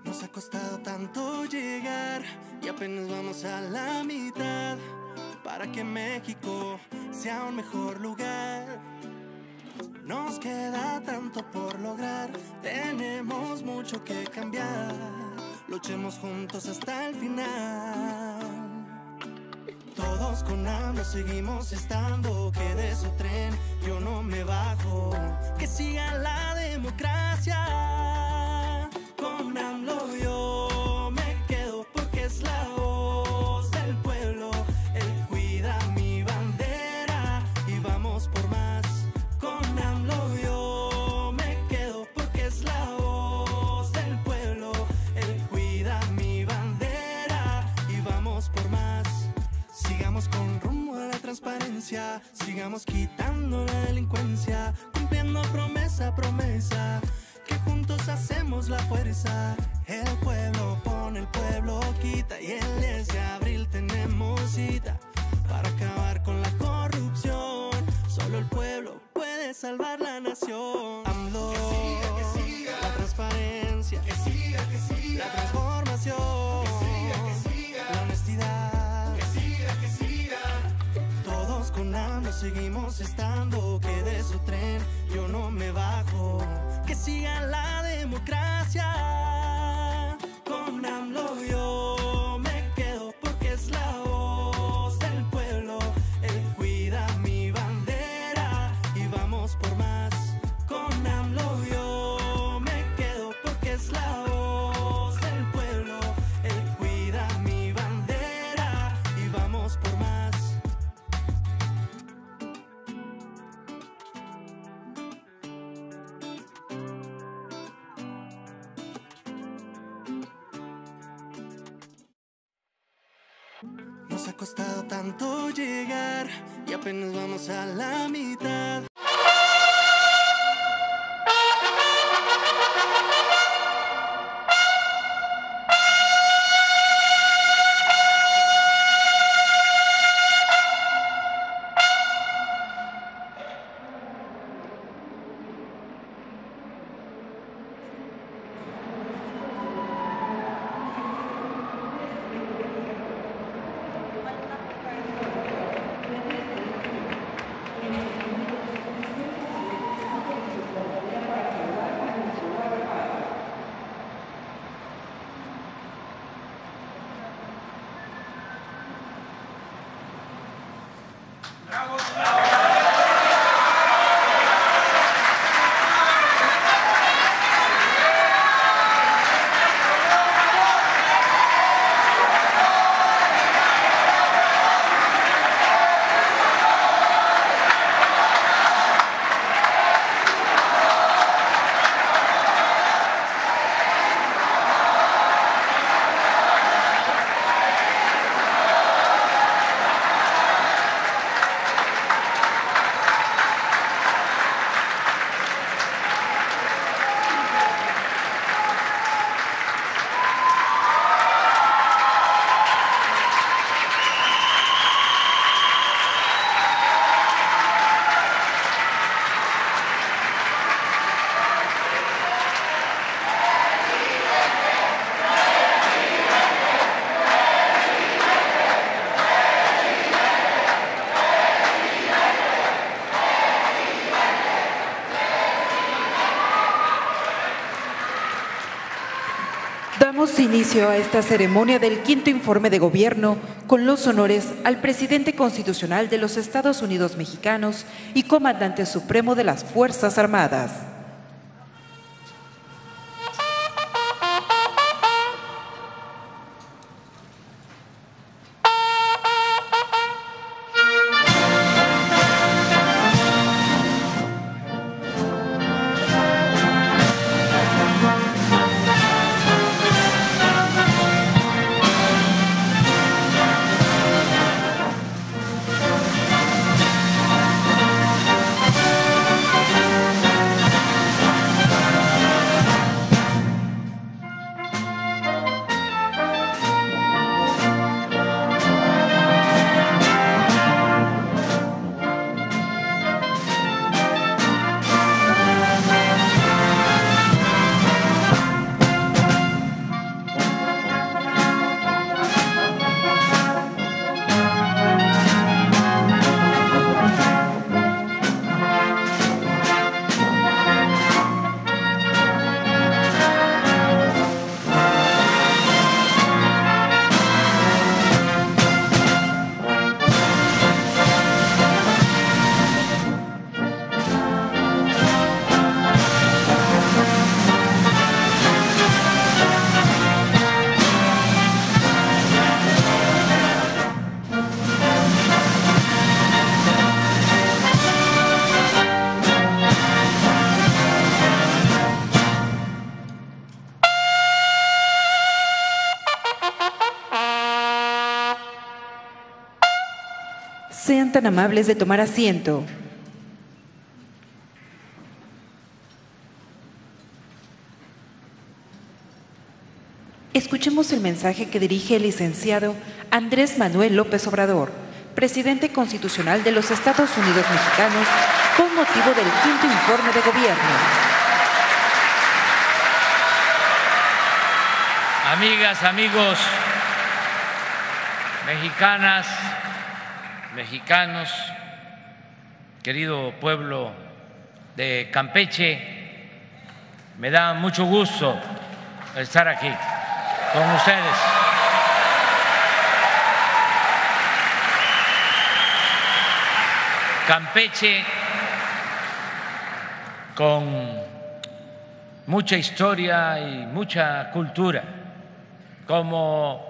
Nos ha costado tanto llegar y apenas vamos a la mitad para que México sea un mejor lugar. Nos queda tanto por lograr, tenemos mucho que cambiar. Luchemos juntos hasta el final. Todos con AMLO seguimos estando, que de su tren yo no me bajo. Que siga la democracia. Con AMLO yo me quedo porque es la voz del pueblo. Él cuida mi bandera y vamos por más. Con AMLO yo me quedo porque es la voz del pueblo. Él cuida mi bandera y vamos por más. Sigamos con rumbo a la transparencia, sigamos quitando la delincuencia, cumpliendo promesa a promesa, que juntos hacemos la fuerza. El pueblo pone, el pueblo quita, y el 10 de abril tenemos cita para acabar con la corrupción. Solo el pueblo puede salvar la nación. AMLO, que siga, la transparencia, que siga, la transformación, que siga, la honestidad, que siga. Todos con AMLO seguimos estando, que de su tren yo no me bajo. Que siga la democracia. Con AMLO yo me quedo porque es la voz del pueblo. Él cuida mi bandera y vamos por más. Con AMLO yo me quedo porque es la voz del pueblo. Él cuida mi bandera y vamos por más. Nos ha costado tanto llegar y apenas vamos a la mitad. Damos inicio a esta ceremonia del quinto informe de gobierno con los honores al presidente constitucional de los Estados Unidos mexicanos y comandante supremo de las Fuerzas Armadas. Sean tan amables de tomar asiento. Escuchemos el mensaje que dirige el licenciado Andrés Manuel López Obrador, presidente constitucional de los Estados Unidos Mexicanos, con motivo del 5º informe de gobierno. Amigas, amigos, mexicanas, mexicanos, querido pueblo de Campeche, me da mucho gusto estar aquí con ustedes. Campeche, con mucha historia y mucha cultura, como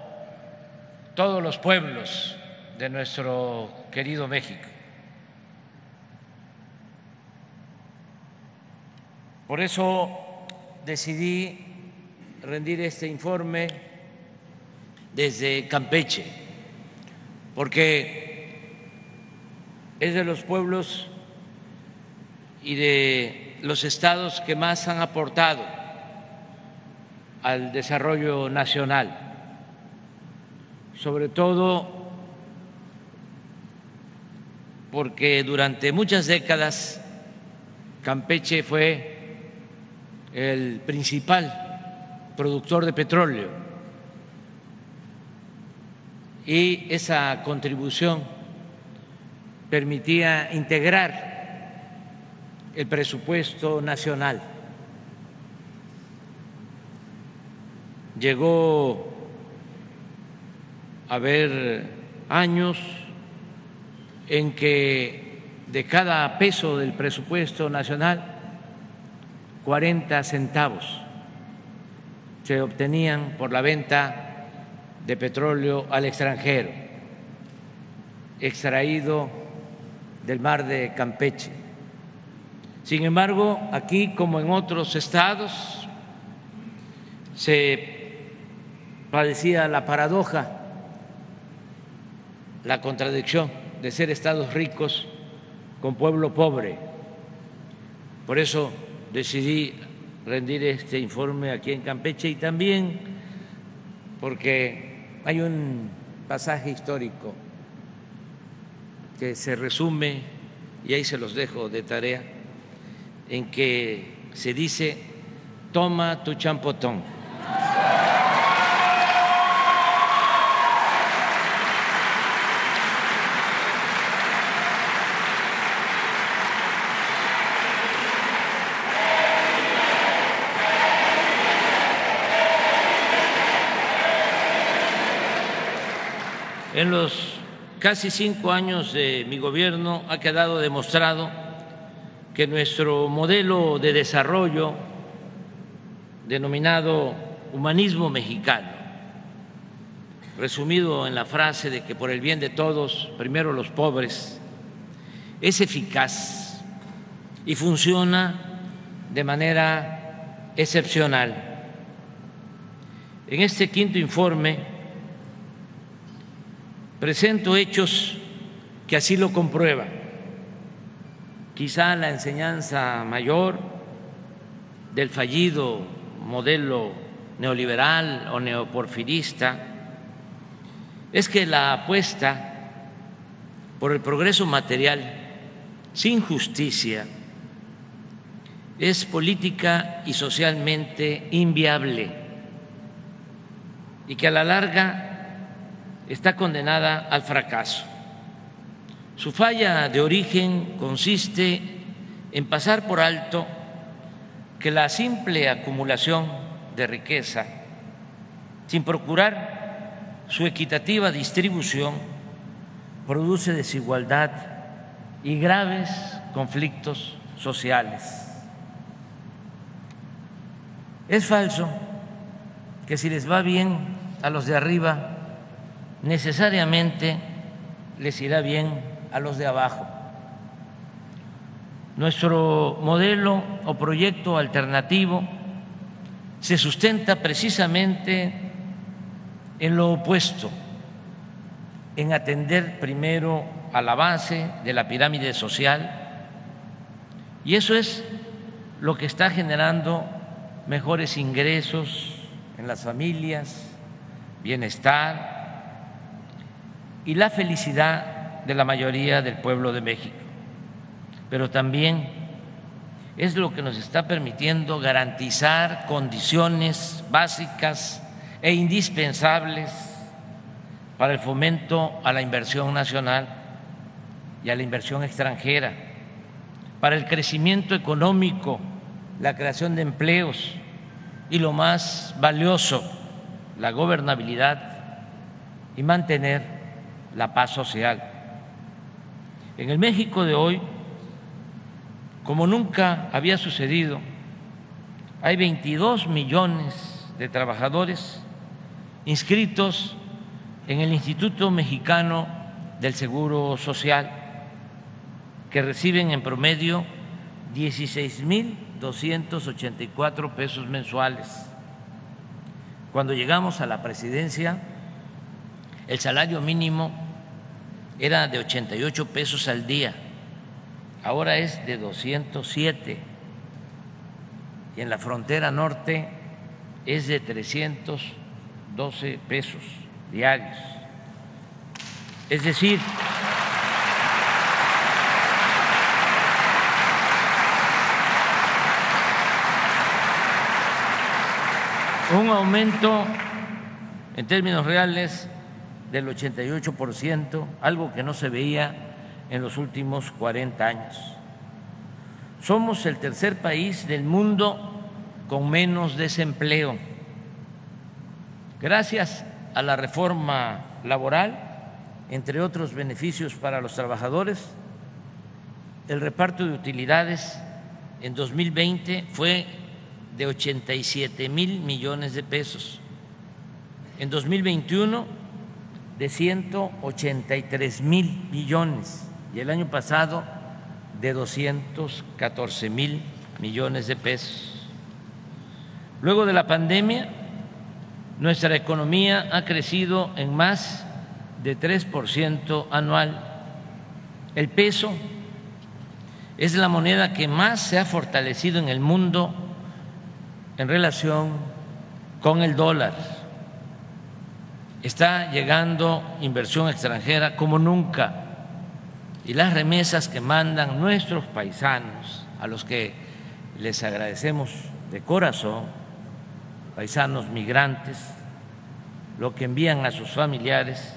todos los pueblos de nuestro querido México. Por eso decidí rendir este informe desde Campeche, porque es de los pueblos y de los estados que más han aportado al desarrollo nacional, sobre todo porque durante muchas décadas Campeche fue el principal productor de petróleo y esa contribución permitía integrar el presupuesto nacional. Llegó a haber años en que de cada peso del presupuesto nacional, 40 centavos se obtenían por la venta de petróleo al extranjero, extraído del mar de Campeche. Sin embargo, aquí, como en otros estados, se padecía la paradoja, la contradicción de ser estados ricos con pueblo pobre. Por eso decidí rendir este informe aquí en Campeche, y también porque hay un pasaje histórico que se resume, y ahí se los dejo de tarea, en que se dice: toma tu champotón. En los casi 5 años de mi gobierno ha quedado demostrado que nuestro modelo de desarrollo, denominado humanismo mexicano, resumido en la frase de que por el bien de todos, primero los pobres, es eficaz y funciona de manera excepcional. En este 5º informe presento hechos que así lo comprueban. Quizá la enseñanza mayor del fallido modelo neoliberal o neoporfirista es que la apuesta por el progreso material sin justicia es política y socialmente inviable, y que a la larga está condenada al fracaso. Su falla de origen consiste en pasar por alto que la simple acumulación de riqueza, sin procurar su equitativa distribución, produce desigualdad y graves conflictos sociales. Es falso que si les va bien a los de arriba, necesariamente les irá bien a los de abajo. Nuestro modelo o proyecto alternativo se sustenta precisamente en lo opuesto, en atender primero a la base de la pirámide social, y eso es lo que está generando mejores ingresos en las familias, bienestar y la felicidad de la mayoría del pueblo de México. Pero también es lo que nos está permitiendo garantizar condiciones básicas e indispensables para el fomento a la inversión nacional y a la inversión extranjera, para el crecimiento económico, la creación de empleos y, lo más valioso, la gobernabilidad y mantener la paz social. En el México de hoy, como nunca había sucedido, hay 22 millones de trabajadores inscritos en el Instituto Mexicano del Seguro Social, que reciben en promedio 16,284 pesos mensuales. Cuando llegamos a la presidencia, el salario mínimo era de 88 pesos al día, ahora es de 207, y en la frontera norte es de 312 pesos diarios. Es decir, un aumento en términos reales del 88%, algo que no se veía en los últimos 40 años. Somos el tercer país del mundo con menos desempleo. Gracias a la reforma laboral, entre otros beneficios para los trabajadores, el reparto de utilidades en 2020 fue de 87,000 millones de pesos, en 2021 de 183,000 millones y el año pasado de 214,000 millones de pesos. Luego de la pandemia, nuestra economía ha crecido en más de 3% anual. El peso es la moneda que más se ha fortalecido en el mundo en relación con el dólar. Está llegando inversión extranjera como nunca, y las remesas que mandan nuestros paisanos, a los que les agradecemos de corazón, paisanos migrantes, lo que envían a sus familiares,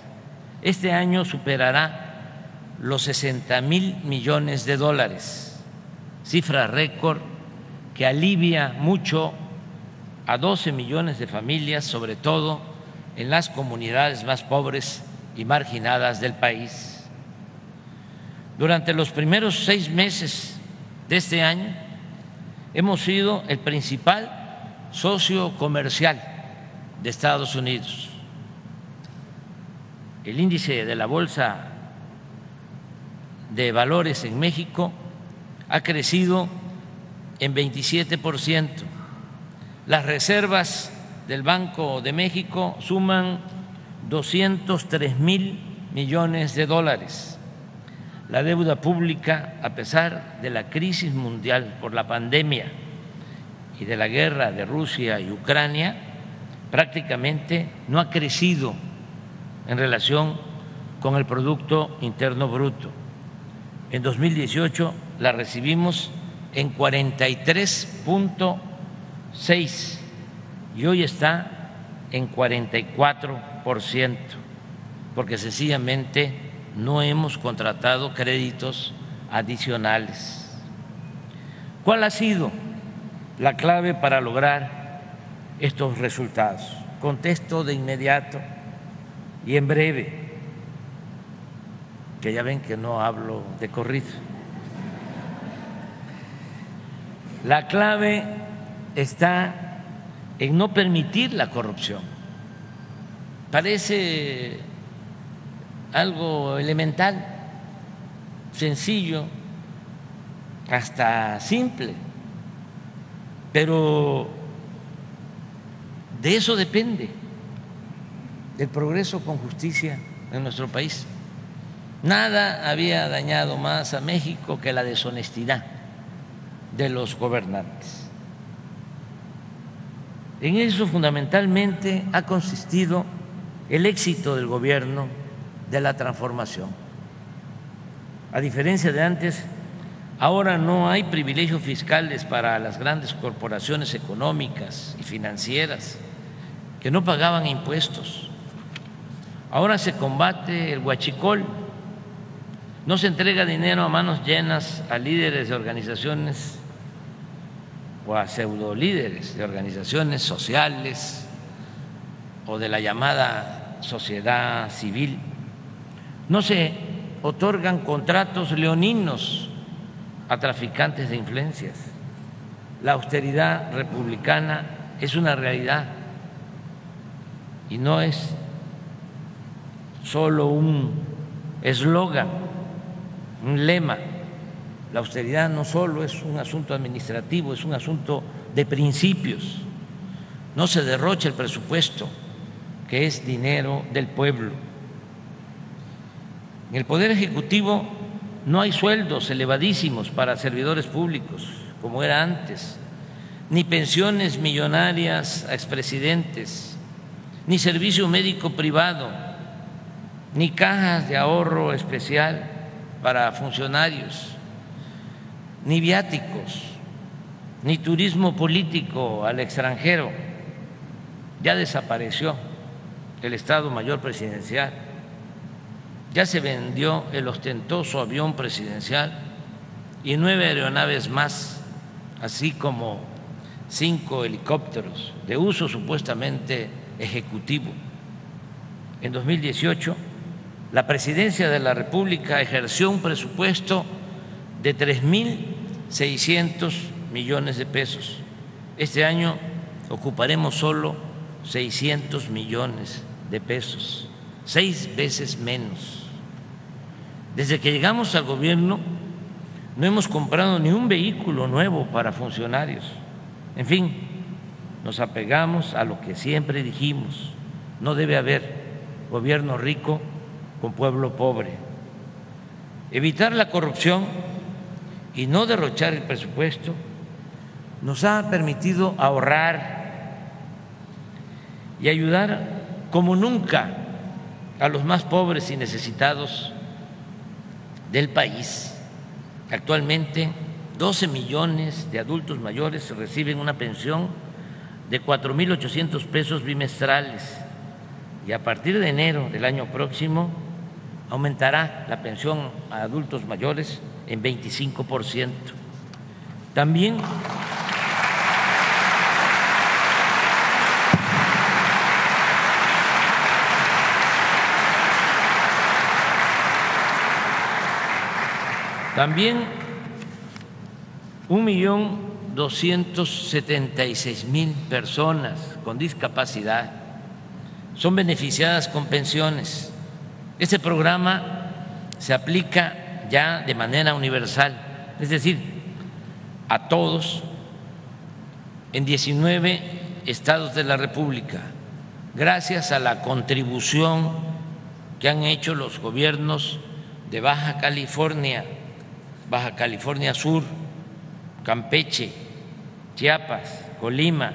este año superará los 60,000 millones de dólares, cifra récord que alivia mucho a 12 millones de familias, sobre todo en las comunidades más pobres y marginadas del país. Durante los primeros 6 meses de este año hemos sido el principal socio comercial de Estados Unidos. El índice de la Bolsa de Valores en México ha crecido en 27%. Las reservas del Banco de México suman 203,000 millones de dólares. La deuda pública, a pesar de la crisis mundial por la pandemia y de la guerra de Rusia y Ucrania, prácticamente no ha crecido en relación con el Producto Interno Bruto. En 2018 la recibimos en 43,6 y hoy está en 44%, porque sencillamente no hemos contratado créditos adicionales. ¿Cuál ha sido la clave para lograr estos resultados? Contesto de inmediato y en breve, que ya ven que no hablo de corrido. La clave está en no permitir la corrupción. Parece algo elemental, sencillo, hasta simple, pero de eso depende el progreso con justicia en nuestro país. Nada había dañado más a México que la deshonestidad de los gobernantes. En eso fundamentalmente ha consistido el éxito del gobierno de la transformación. A diferencia de antes, ahora no hay privilegios fiscales para las grandes corporaciones económicas y financieras que no pagaban impuestos. Ahora se combate el huachicol, no se entrega dinero a manos llenas a líderes de organizaciones o a pseudolíderes de organizaciones sociales o de la llamada sociedad civil. No se otorgan contratos leoninos a traficantes de influencias. La austeridad republicana es una realidad y no es solo un eslogan, un lema. La austeridad no solo es un asunto administrativo, es un asunto de principios. No se derrocha el presupuesto, que es dinero del pueblo. En el Poder Ejecutivo no hay sueldos elevadísimos para servidores públicos, como era antes, ni pensiones millonarias a expresidentes, ni servicio médico privado, ni cajas de ahorro especial para funcionarios, ni viáticos, ni turismo político al extranjero. Ya desapareció el Estado Mayor Presidencial, ya se vendió el ostentoso avión presidencial y 9 aeronaves más, así como 5 helicópteros de uso supuestamente ejecutivo. En 2018, la Presidencia de la República ejerció un presupuesto de 3.600 millones de pesos. Este año ocuparemos solo 600 millones de pesos, 6 veces menos. Desde que llegamos al gobierno no hemos comprado ni un vehículo nuevo para funcionarios. En fin, nos apegamos a lo que siempre dijimos: no debe haber gobierno rico con pueblo pobre. Evitar la corrupción y no derrochar el presupuesto nos ha permitido ahorrar y ayudar como nunca a los más pobres y necesitados del país. Actualmente 12 millones de adultos mayores reciben una pensión de 4.800 pesos bimestrales y a partir de enero del año próximo aumentará la pensión a adultos mayores en 25%. También También 1.276.000 personas con discapacidad son beneficiadas con pensiones. Este programa se aplica ya de manera universal, es decir, a todos en 19 estados de la República, gracias a la contribución que han hecho los gobiernos de Baja California Sur, Campeche, Chiapas, Colima,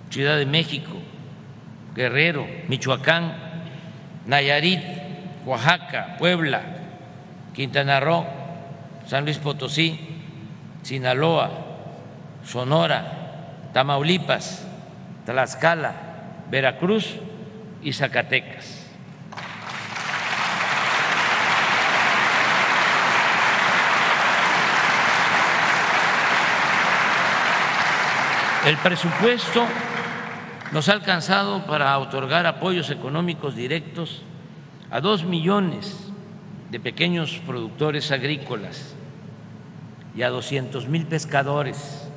Ciudad de México, Guerrero, Michoacán, Nayarit, Oaxaca, Puebla, Quintana Roo, San Luis Potosí, Sinaloa, Sonora, Tamaulipas, Tlaxcala, Veracruz y Zacatecas. El presupuesto nos ha alcanzado para otorgar apoyos económicos directos a 2 millones de pequeños productores agrícolas y a 200,000 pescadores.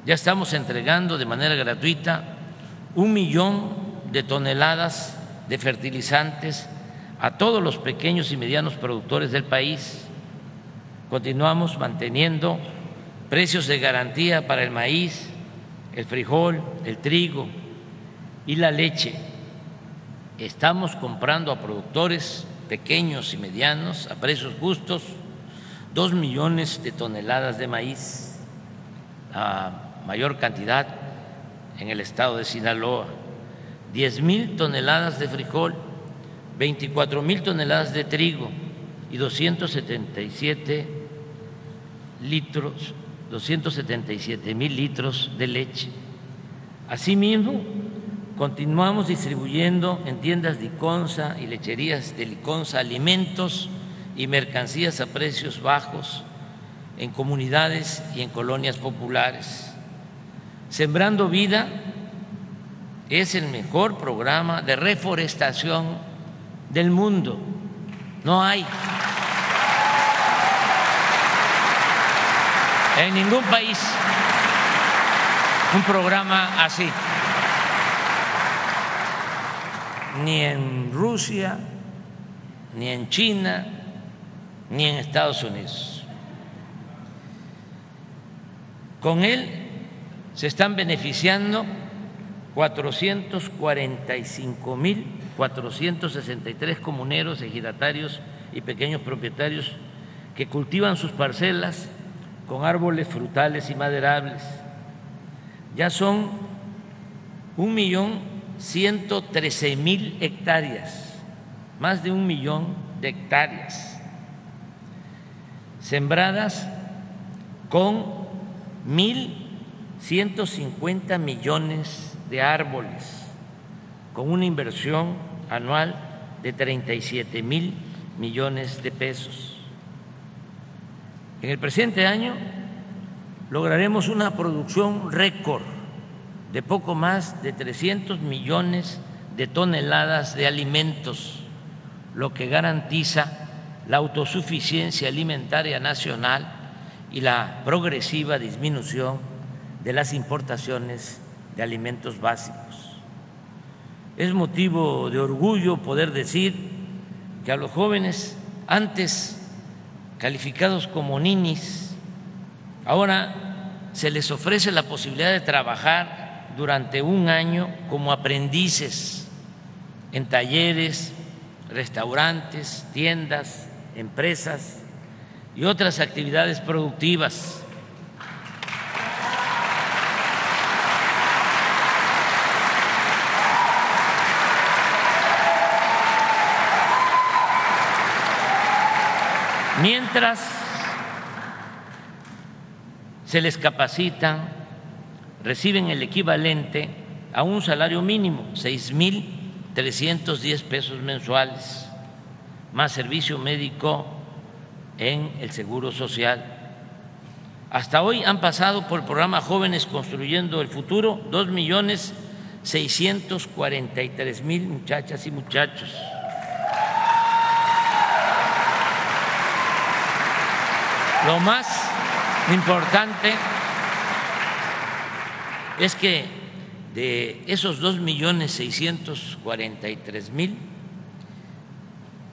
Ya estamos entregando de manera gratuita 1 millón de toneladas de fertilizantes a todos los pequeños y medianos productores del país. Continuamos manteniendo precios de garantía para el maíz, el frijol, el trigo y la leche. Estamos comprando a productores pequeños y medianos a precios justos, 2 millones de toneladas de maíz, a mayor cantidad en el estado de Sinaloa, 10,000 toneladas de frijol, 24,000 toneladas de trigo y 277,000 litros de leche. Asimismo, continuamos distribuyendo en tiendas Liconsa y lecherías de Liconsa alimentos y mercancías a precios bajos en comunidades y en colonias populares. Sembrando Vida es el mejor programa de reforestación del mundo. No hay en ningún país un programa así, ni en Rusia, ni en China, ni en Estados Unidos. Con él se están beneficiando 445,463 comuneros, ejidatarios y pequeños propietarios que cultivan sus parcelas con árboles frutales y maderables. Ya son 1.113.000 hectáreas, más de 1 millón de hectáreas, sembradas con 1.150 millones de árboles, con una inversión anual de 37,000 millones de pesos. En el presente año lograremos una producción récord de poco más de 300 millones de toneladas de alimentos, lo que garantiza la autosuficiencia alimentaria nacional y la progresiva disminución de las importaciones de alimentos básicos. Es motivo de orgullo poder decir que a los jóvenes antes calificados como ninis, ahora se les ofrece la posibilidad de trabajar durante 1 año como aprendices en talleres, restaurantes, tiendas, empresas y otras actividades productivas. Mientras se les capacitan, reciben el equivalente a un salario mínimo, 6,310 pesos mensuales, más servicio médico en el Seguro Social. Hasta hoy han pasado por el programa Jóvenes Construyendo el Futuro 2,643,000 muchachas y muchachos. Lo más importante es que de esos 2,643,000,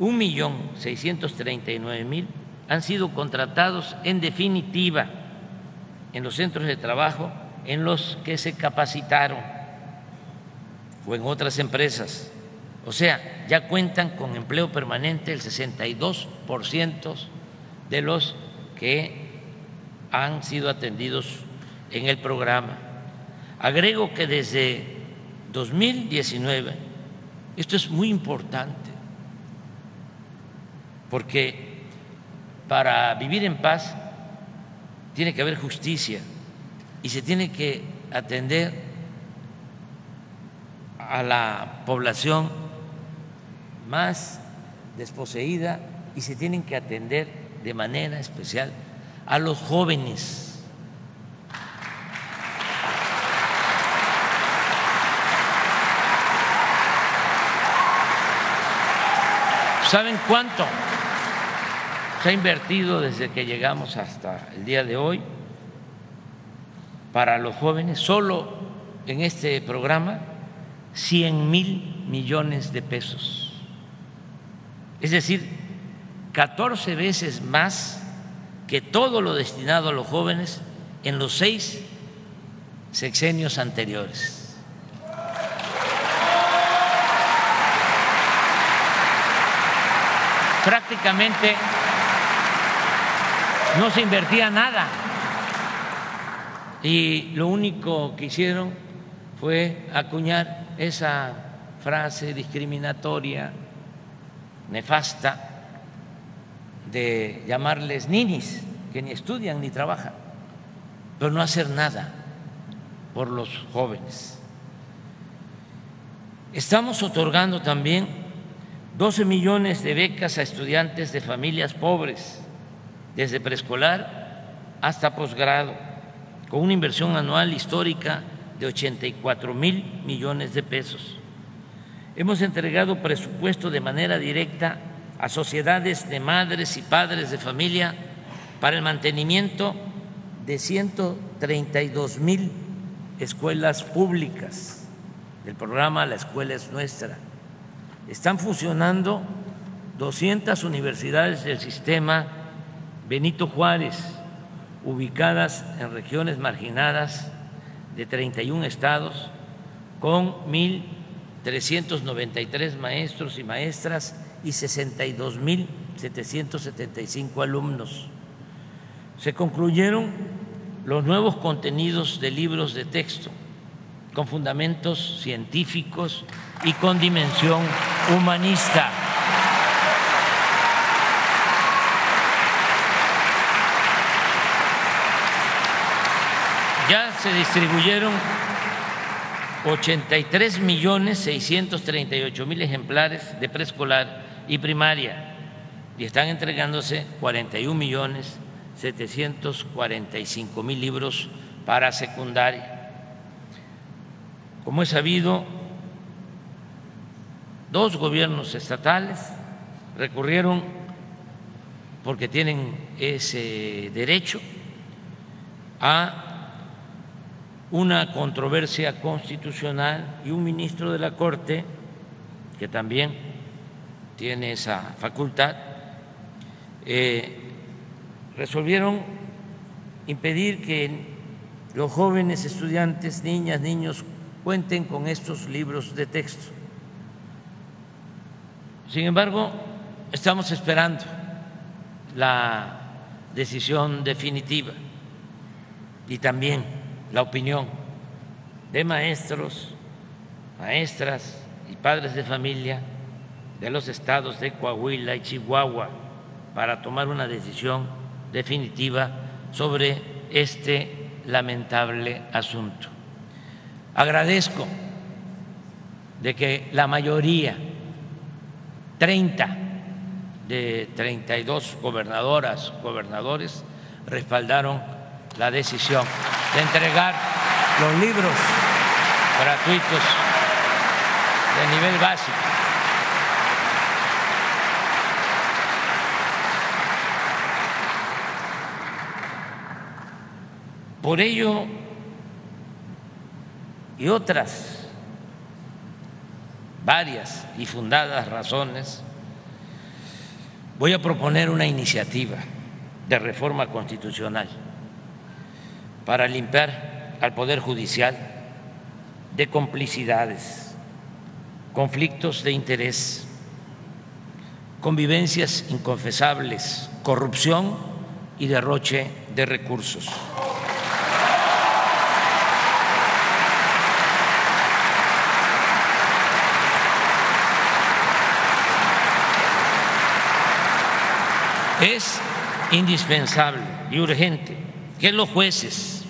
1,639,000 han sido contratados en definitiva en los centros de trabajo en los que se capacitaron o en otras empresas. O sea, ya cuentan con empleo permanente el 62% de los que han sido atendidos en el programa. Agrego que desde 2019, esto es muy importante, porque para vivir en paz tiene que haber justicia y se tiene que atender a la población más desposeída y se tienen que atender de manera especial a los jóvenes. ¿Saben cuánto se ha invertido desde que llegamos hasta el día de hoy para los jóvenes? Solo en este programa 100,000 millones de pesos. Es decir, 14 veces más que todo lo destinado a los jóvenes en los 6 sexenios anteriores. prácticamente no se invertía nada y lo único que hicieron fue acuñar esa frase discriminatoria, nefasta, de llamarles ninis, que ni estudian ni trabajan, pero no hacer nada por los jóvenes. Estamos otorgando también 12 millones de becas a estudiantes de familias pobres, desde preescolar hasta posgrado, con una inversión anual histórica de 84,000 millones de pesos. Hemos entregado presupuesto de manera directa a sociedades de madres y padres de familia para el mantenimiento de 132,000 escuelas públicas del programa La Escuela es Nuestra. Están fusionando 200 universidades del sistema Benito Juárez, ubicadas en regiones marginadas de 31 estados, con 1,393 maestros y maestras y 62,775 alumnos. Se concluyeron los nuevos contenidos de libros de texto con fundamentos científicos y con dimensión humanista. Ya se distribuyeron 83,638,000 ejemplares de preescolar y primaria y están entregándose 41,745,000 libros para secundaria. Como es sabido, 2 gobiernos estatales recurrieron, porque tienen ese derecho, a una controversia constitucional y un ministro de la Corte, que también tiene esa facultad, resolvieron impedir que los jóvenes estudiantes, niñas, niños, cuenten con estos libros de texto. Sin embargo, estamos esperando la decisión definitiva y también la opinión de maestros, maestras y padres de familia de los estados de Coahuila y Chihuahua para tomar una decisión definitiva sobre este lamentable asunto. Agradezco de que la mayoría, 30 de 32 gobernadoras, gobernadores, respaldaron la decisión de entregar los libros gratuitos de nivel básico. Por ello y otras varias y fundadas razones, voy a proponer una iniciativa de reforma constitucional para limpiar al Poder Judicial de complicidades, conflictos de interés, convivencias inconfesables, corrupción y derroche de recursos. Es indispensable y urgente que los jueces,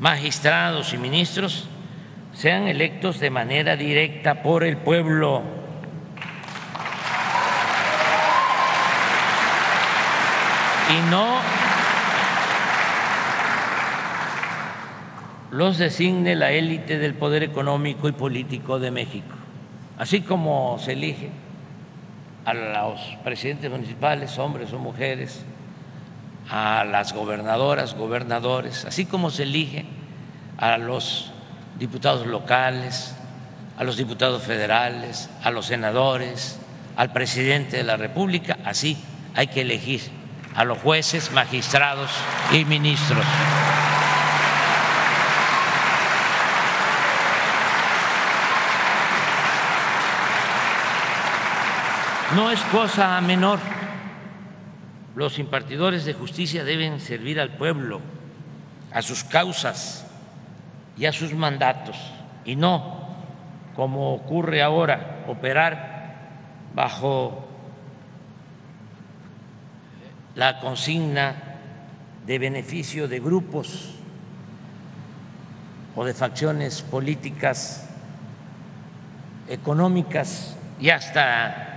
magistrados y ministros sean electos de manera directa por el pueblo. Y no los designe la élite del poder económico y político de México, así como se elige a los presidentes municipales, hombres o mujeres, a las gobernadoras, gobernadores, así como se elige a los diputados locales, a los diputados federales, a los senadores, al presidente de la República, así hay que elegir a los jueces, magistrados y ministros. No es cosa menor los impartidores de justicia deben servir al pueblo, a sus causas y a sus mandatos, y no, como ocurre ahora, operar bajo la consigna de beneficio de grupos o de facciones políticas, económicas y hasta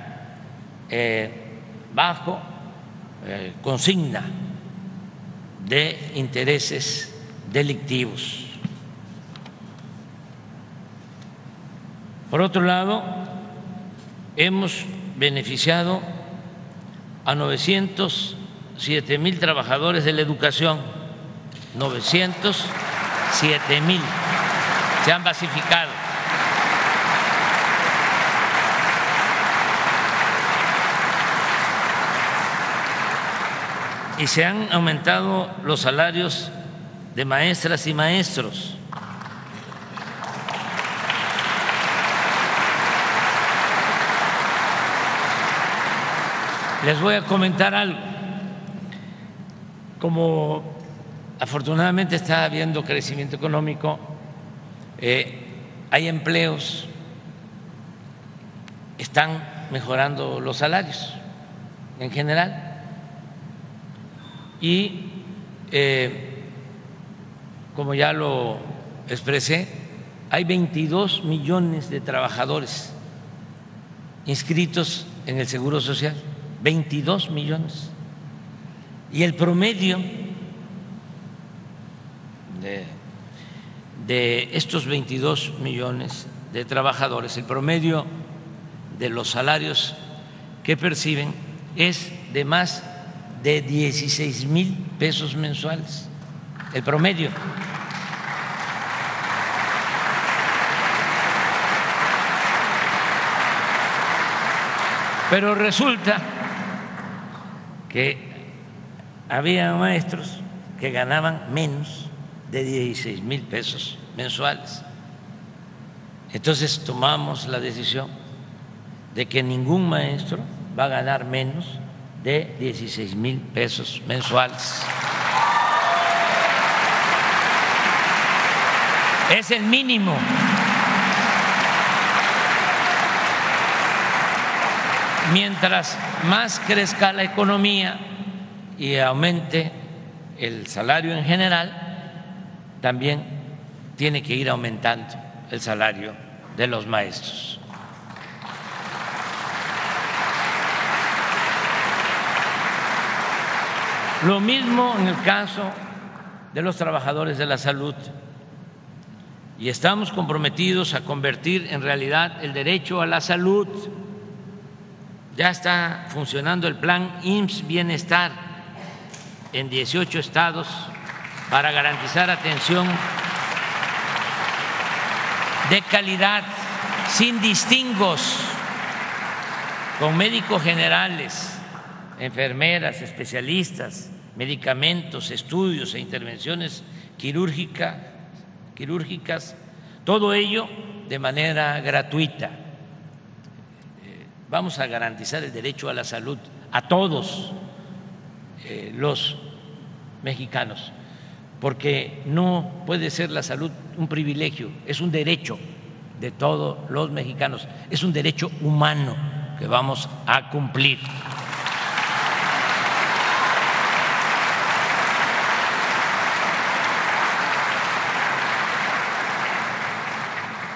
bajo consigna de intereses delictivos. Por otro lado, hemos beneficiado a 907,000 trabajadores de la educación, 907,000 se han basificado. Y se han aumentado los salarios de maestras y maestros. Les voy a comentar algo. Como afortunadamente está habiendo crecimiento económico, hay empleos, están mejorando los salarios en general. Y como ya lo expresé, hay 22 millones de trabajadores inscritos en el Seguro Social, 22 millones. Y el promedio de estos 22 millones de trabajadores, el promedio de los salarios que perciben es de más de 16,000 pesos mensuales, el promedio. Pero resulta que había maestros que ganaban menos de 16,000 pesos mensuales. Entonces tomamos la decisión de que ningún maestro va a ganar menos de 16,000 pesos mensuales. Es el mínimo. Mientras más crezca la economía y aumente el salario en general, también tiene que ir aumentando el salario de los maestros. Lo mismo en el caso de los trabajadores de la salud. Y estamos comprometidos a convertir en realidad el derecho a la salud. Ya está funcionando el plan IMSS Bienestar en 18 estados para garantizar atención de calidad, sin distingos, con médicos generales, enfermeras, especialistas, medicamentos, estudios e intervenciones quirúrgicas, todo ello de manera gratuita. Vamos a garantizar el derecho a la salud a todos los mexicanos, porque no puede ser la salud un privilegio, es un derecho de todos los mexicanos, es un derecho humano que vamos a cumplir.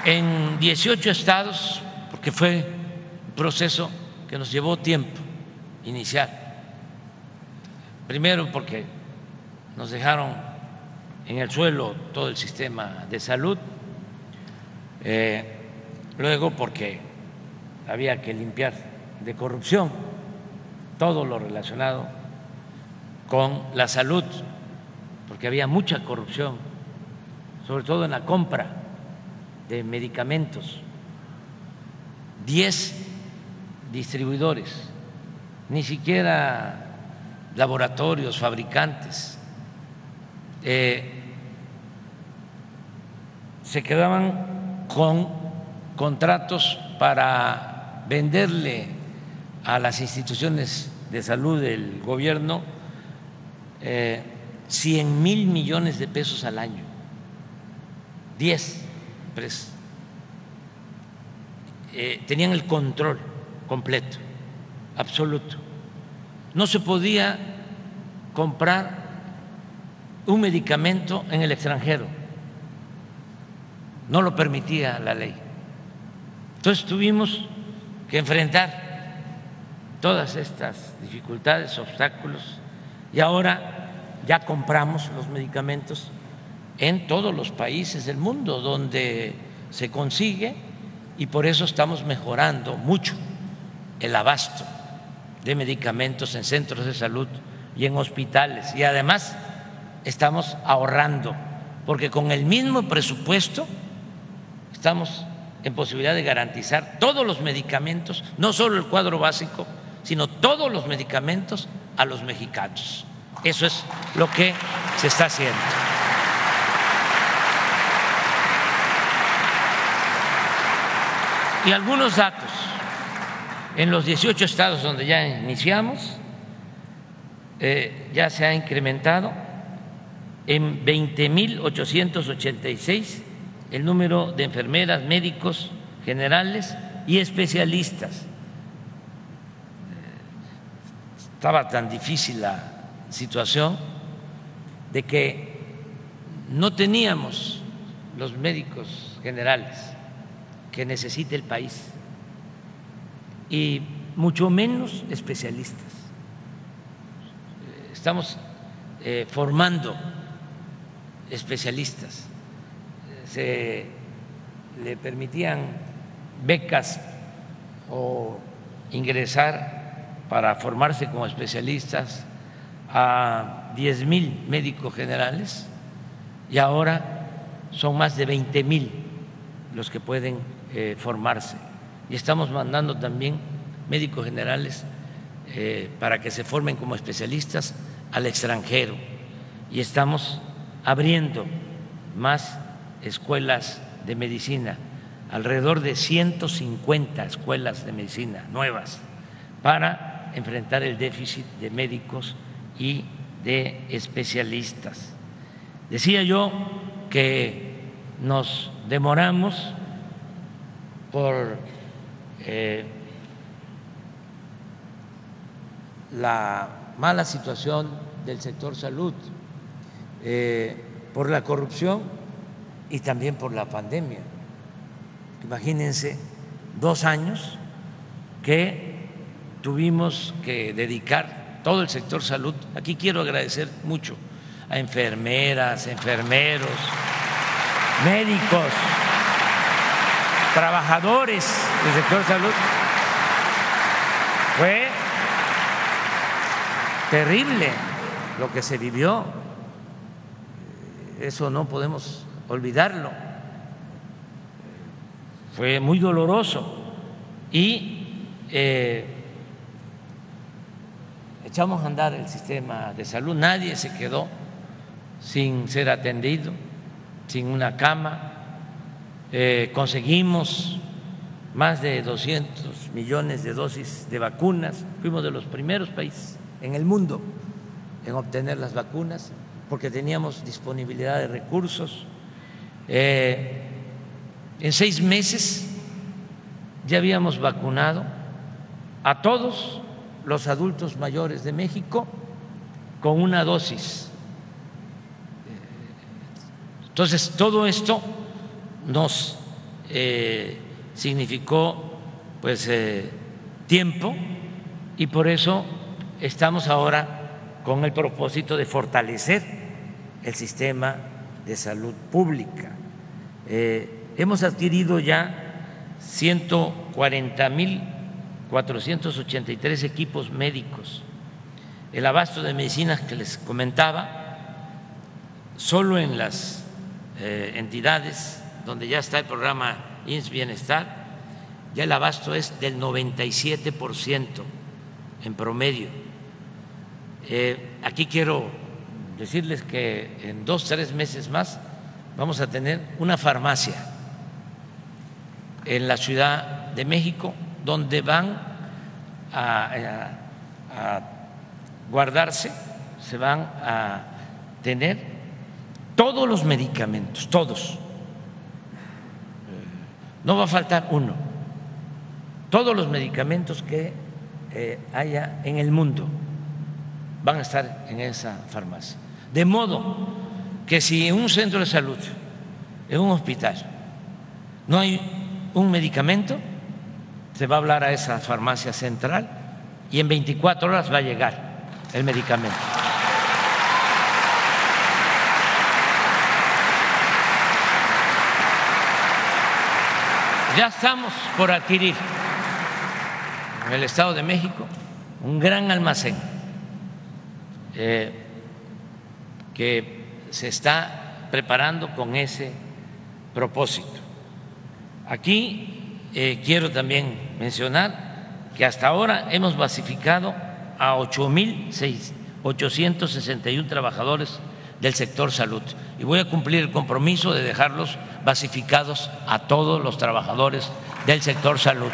En 18 estados, porque fue un proceso que nos llevó tiempo iniciar. Primero porque nos dejaron en el suelo todo el sistema de salud, luego porque había que limpiar de corrupción todo lo relacionado con la salud, porque había mucha corrupción, sobre todo en la compra de medicamentos. 10 distribuidores, ni siquiera laboratorios, fabricantes, se quedaban con contratos para venderle a las instituciones de salud del gobierno 100,000 millones de pesos al año, 10 empresas. Tenían el control completo, absoluto. No se podía comprar un medicamento en el extranjero, no lo permitía la ley. Entonces tuvimos que enfrentar todas estas dificultades, obstáculos, y ahora ya compramos los medicamentos en todos los países del mundo donde se consigue, y por eso estamos mejorando mucho el abasto de medicamentos en centros de salud y en hospitales, y además estamos ahorrando, porque con el mismo presupuesto estamos en posibilidad de garantizar todos los medicamentos, no solo el cuadro básico, sino todos los medicamentos a los mexicanos. Eso es lo que se está haciendo. Y algunos datos. En los 18 estados donde ya iniciamos, ya se ha incrementado en 20,886 el número de enfermeras, médicos generales y especialistas. Estaba tan difícil la situación de que no teníamos los médicos generales que necesita el país y mucho menos especialistas. Estamos formando especialistas. Se le permitían becas o ingresar para formarse como especialistas a 10,000 médicos generales, y ahora son más de 20,000 los que pueden formarse. Y estamos mandando también médicos generales para que se formen como especialistas al extranjero, y estamos abriendo más escuelas de medicina, alrededor de 150 escuelas de medicina nuevas para enfrentar el déficit de médicos y de especialistas. Decía yo que nos demoramos por la mala situación del sector salud, por la corrupción y también por la pandemia. Imagínense, 2 años que tuvimos que dedicar todo el sector salud. Aquí quiero agradecer mucho a enfermeras, enfermeros, médicos, trabajadores del sector salud. Fue terrible lo que se vivió, eso no podemos olvidarlo, fue muy doloroso, y echamos a andar el sistema de salud. Nadie se quedó sin ser atendido, sin una cama. Conseguimos más de 200 millones de dosis de vacunas. Fuimos de los primeros países en el mundo en obtener las vacunas porque teníamos disponibilidad de recursos. En 6 meses ya habíamos vacunado a todos los adultos mayores de México con una dosis. Entonces, todo esto nos significó pues tiempo, y por eso estamos ahora con el propósito de fortalecer el sistema de salud pública. Hemos adquirido ya 140,483 equipos médicos. El abasto de medicinas que les comentaba, solo en las entidades donde ya está el programa IMSS Bienestar, ya el abasto es del 97% en promedio. Aquí quiero decirles que en 2 o 3 meses más vamos a tener una farmacia en la Ciudad de México donde van a a guardarse, se van a tener todos los medicamentos, todos. No va a faltar uno. Todos los medicamentos que haya en el mundo van a estar en esa farmacia. De modo que si en un centro de salud, en un hospital, no hay un medicamento, se va a hablar a esa farmacia central y en 24 horas va a llegar el medicamento. Ya estamos por adquirir en el Estado de México un gran almacén que se está preparando con ese propósito. Aquí quiero también mencionar que hasta ahora hemos basificado a 8.861 trabajadores del sector salud y voy a cumplir el compromiso de dejarlos basificados a todos los trabajadores del sector salud.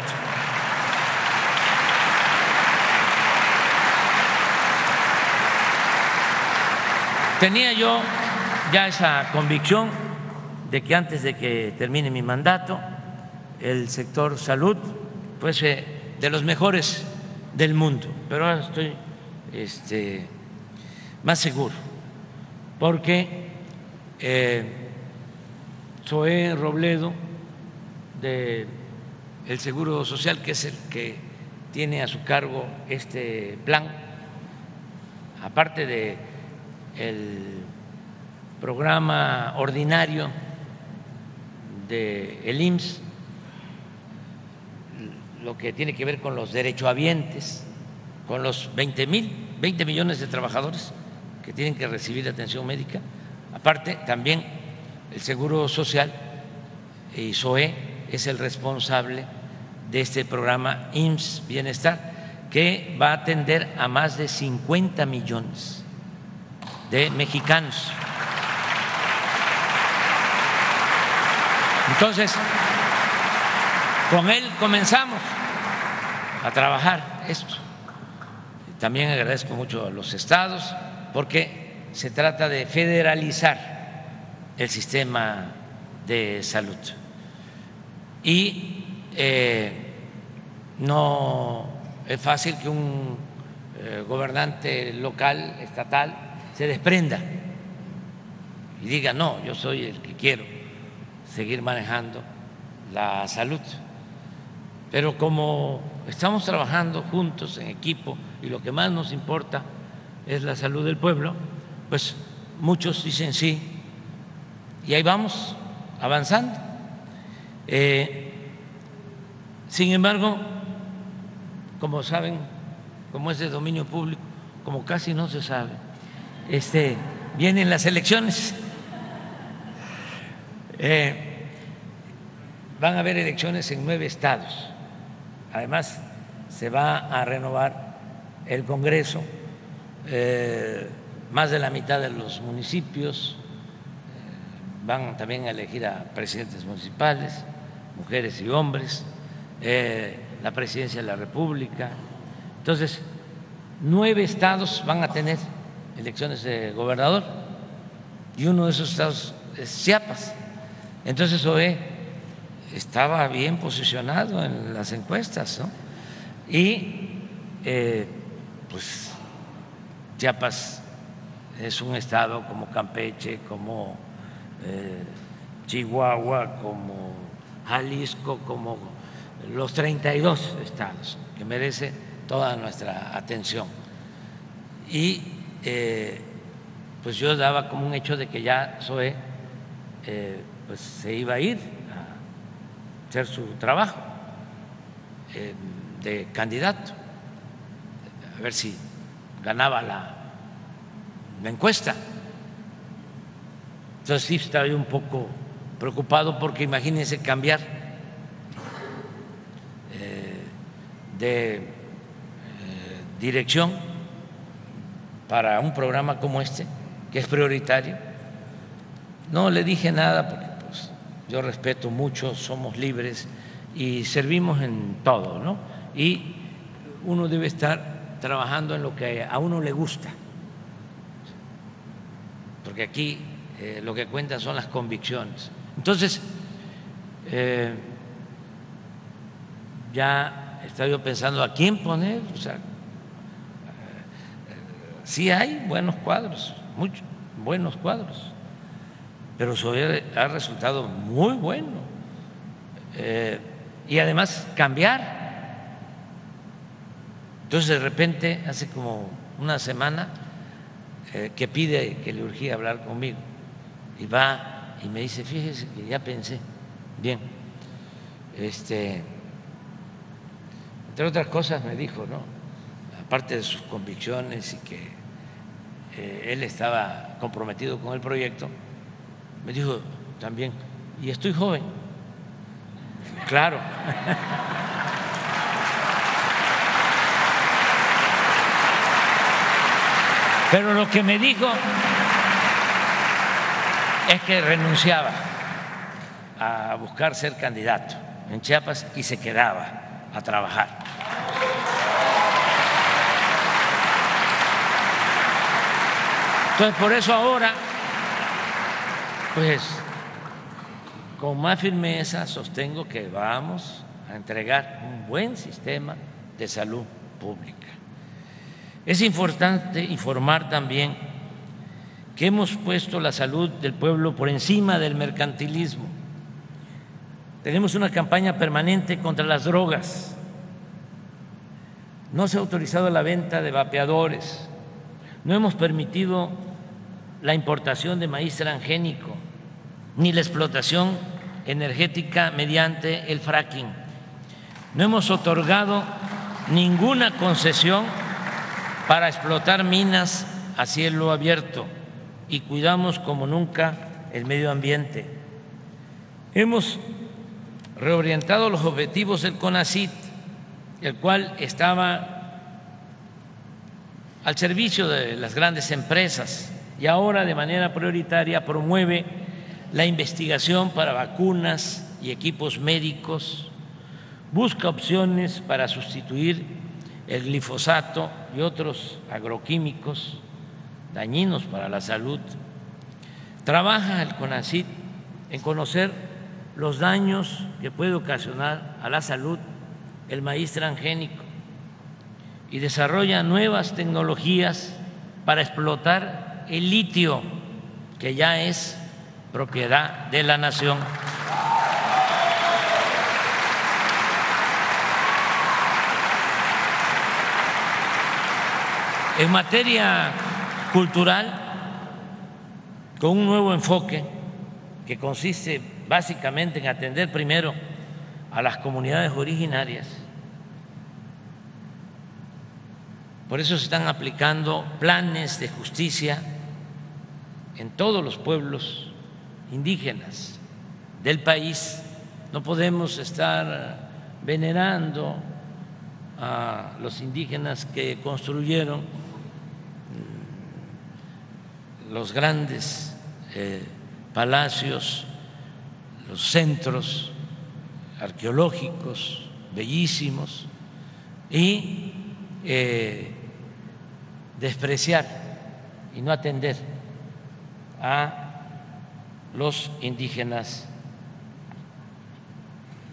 Tenía yo ya esa convicción de que antes de que termine mi mandato el sector salud fuese de los mejores del mundo, pero ahora estoy más seguro porque Zoé Robledo del Seguro Social, que es el que tiene a su cargo este plan, aparte de el programa ordinario del IMSS, lo que tiene que ver con los derechohabientes, con los 20 millones de trabajadores que tienen que recibir atención médica, aparte también el Seguro Social y Zoé es el responsable de este programa IMSS Bienestar, que va a atender a más de 50 millones de mexicanos. Entonces, con él comenzamos a trabajar esto. También agradezco mucho a los estados porque se trata de federalizar el sistema de salud. Y no es fácil que un gobernante local, estatal, se desprenda y diga, no, yo soy el que quiero seguir manejando la salud. Pero como estamos trabajando juntos en equipo y lo que más nos importa es la salud del pueblo, pues muchos dicen sí y ahí vamos avanzando. Sin embargo, como saben, como es de dominio público, como casi no se sabe, vienen las elecciones. Van a haber elecciones en 9 estados. Además, se va a renovar el Congreso, más de la mitad de los municipios van también a elegir a presidentes municipales, mujeres y hombres, la presidencia de la República. Entonces, 9 estados van a tener elecciones de gobernador y uno de esos estados es Chiapas. Entonces, Zoé estaba bien posicionado en las encuestas, ¿no? Y pues Chiapas es un estado como Campeche, como Chihuahua, como Jalisco, como los 32 estados que merece toda nuestra atención. Y pues yo daba como un hecho de que ya Zoé pues se iba a ir a hacer su trabajo de candidato, a ver si ganaba la encuesta. Entonces sí estaba yo un poco preocupado porque imagínense cambiar de dirección para un programa como este, que es prioritario. No le dije nada porque pues, yo respeto mucho, somos libres y servimos en todo, ¿no? Y uno debe estar trabajando en lo que a uno le gusta, porque aquí lo que cuenta son las convicciones. Entonces, ya estaba yo pensando a quién poner, o sea, sí hay buenos cuadros, muchos buenos cuadros, pero eso ha resultado muy bueno. Y además cambiar. Entonces de repente, hace como una semana, que pide que le urgía hablar conmigo, y va y me dice, fíjese que ya pensé bien, entre otras cosas me dijo, ¿no?, aparte de sus convicciones y que él estaba comprometido con el proyecto, me dijo también, y estoy joven. Claro. Pero lo que me dijo es que renunciaba a buscar ser candidato en Chiapas y se quedaba a trabajar. Entonces, por eso ahora, pues, con más firmeza sostengo que vamos a entregar un buen sistema de salud pública. Es importante informar también que hemos puesto la salud del pueblo por encima del mercantilismo. Tenemos una campaña permanente contra las drogas. No se ha autorizado la venta de vapeadores. No hemos permitido la importación de maíz transgénico ni la explotación energética mediante el fracking. No hemos otorgado ninguna concesión para explotar minas a cielo abierto y cuidamos como nunca el medio ambiente. Hemos reorientado los objetivos del CONACYT, el cual estaba al servicio de las grandes empresas y ahora de manera prioritaria promueve la investigación para vacunas y equipos médicos, busca opciones para sustituir el glifosato y otros agroquímicos dañinos para la salud. Trabaja el CONACYT en conocer los daños que puede ocasionar a la salud el maíz transgénico y desarrolla nuevas tecnologías para explotar el litio, que ya es propiedad de la nación. En materia cultural, con un nuevo enfoque que consiste básicamente en atender primero a las comunidades originarias. Por eso se están aplicando planes de justicia en todos los pueblos indígenas del país. No podemos estar venerando a los indígenas que construyeron los grandes palacios, los centros arqueológicos bellísimos y despreciar y no atender a los indígenas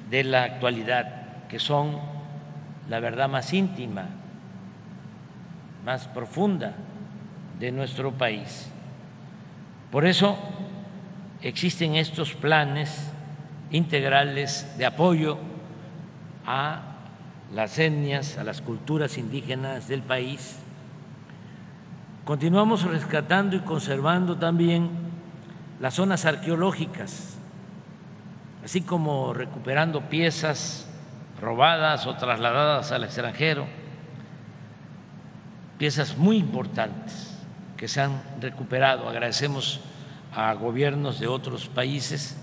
de la actualidad, que son la verdad más íntima, más profunda de nuestro país. Por eso existen estos planes integrales de apoyo a las etnias, a las culturas indígenas del país. Continuamos rescatando y conservando también las zonas arqueológicas, así como recuperando piezas robadas o trasladadas al extranjero, piezas muy importantes que se han recuperado. Agradecemos a gobiernos de otros países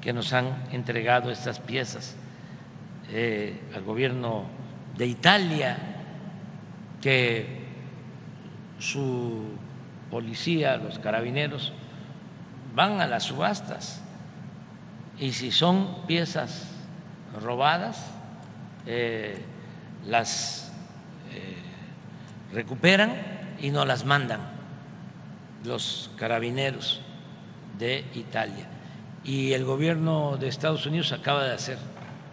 que nos han entregado estas piezas, al gobierno de Italia, que su policía, los carabineros, van a las subastas y si son piezas robadas, las recuperan y nos las mandan los carabineros de Italia. Y el gobierno de Estados Unidos acaba de hacer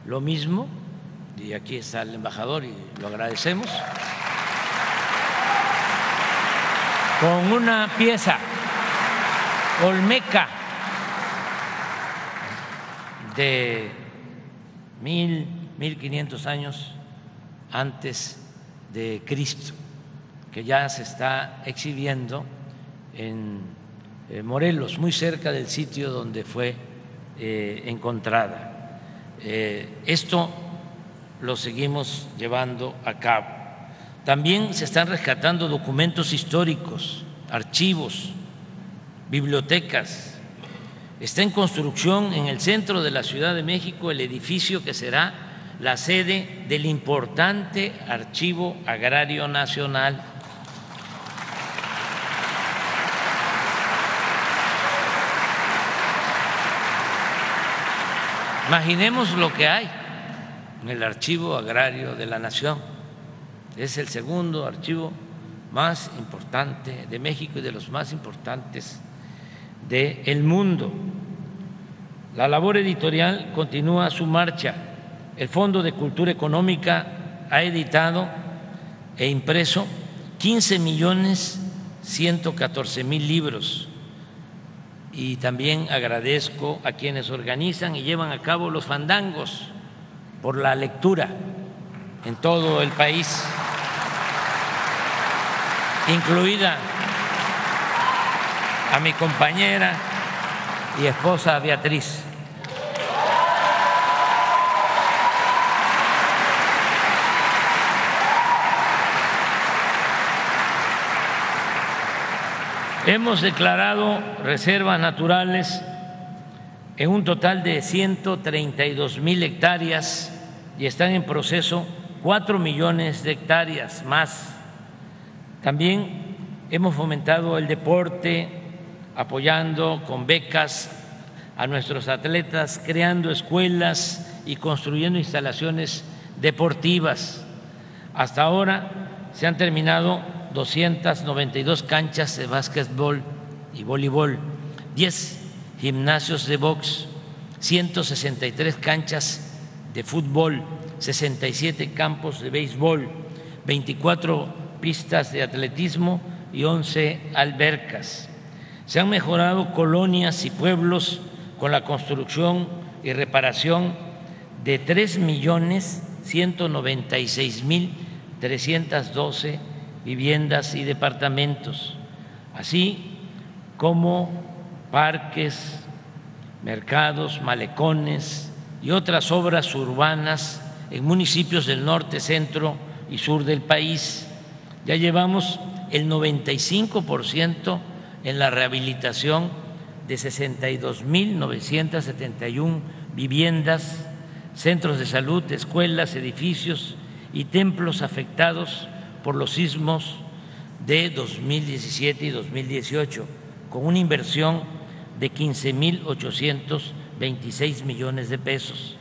lo mismo, y aquí está el embajador y lo agradecemos, con una pieza olmeca de 1500 años antes de Cristo, que ya se está exhibiendo en Morelos, muy cerca del sitio donde fue encontrada. Esto lo seguimos llevando a cabo. También se están rescatando documentos históricos, archivos, bibliotecas. Está en construcción en el centro de la Ciudad de México el edificio que será la sede del importante Archivo Agrario Nacional. Imaginemos lo que hay en el Archivo Agrario de la Nación. Es el segundo archivo más importante de México y de los más importantes del mundo. La labor editorial continúa su marcha. El Fondo de Cultura Económica ha editado e impreso 15.114.000 libros. Y también agradezco a quienes organizan y llevan a cabo los fandangos por la lectura en todo el país, incluida a mi compañera y esposa Beatriz. Hemos declarado reservas naturales en un total de 132.000 hectáreas y están en proceso 4 millones de hectáreas más. También hemos fomentado el deporte, apoyando con becas a nuestros atletas, creando escuelas y construyendo instalaciones deportivas. Hasta ahora se han terminado 292 canchas de básquetbol y voleibol, 10 gimnasios de box, 163 canchas de fútbol, 67 campos de béisbol, 24 pistas de atletismo y 11 albercas. Se han mejorado colonias y pueblos con la construcción y reparación de 3.196.312 viviendas y departamentos, así como parques, mercados, malecones y otras obras urbanas en municipios del norte, centro y sur del país. Ya llevamos el 95% en la rehabilitación de 62.971 viviendas, centros de salud, escuelas, edificios y templos afectados por los sismos de 2017 y 2018, con una inversión de 15.826 millones de pesos.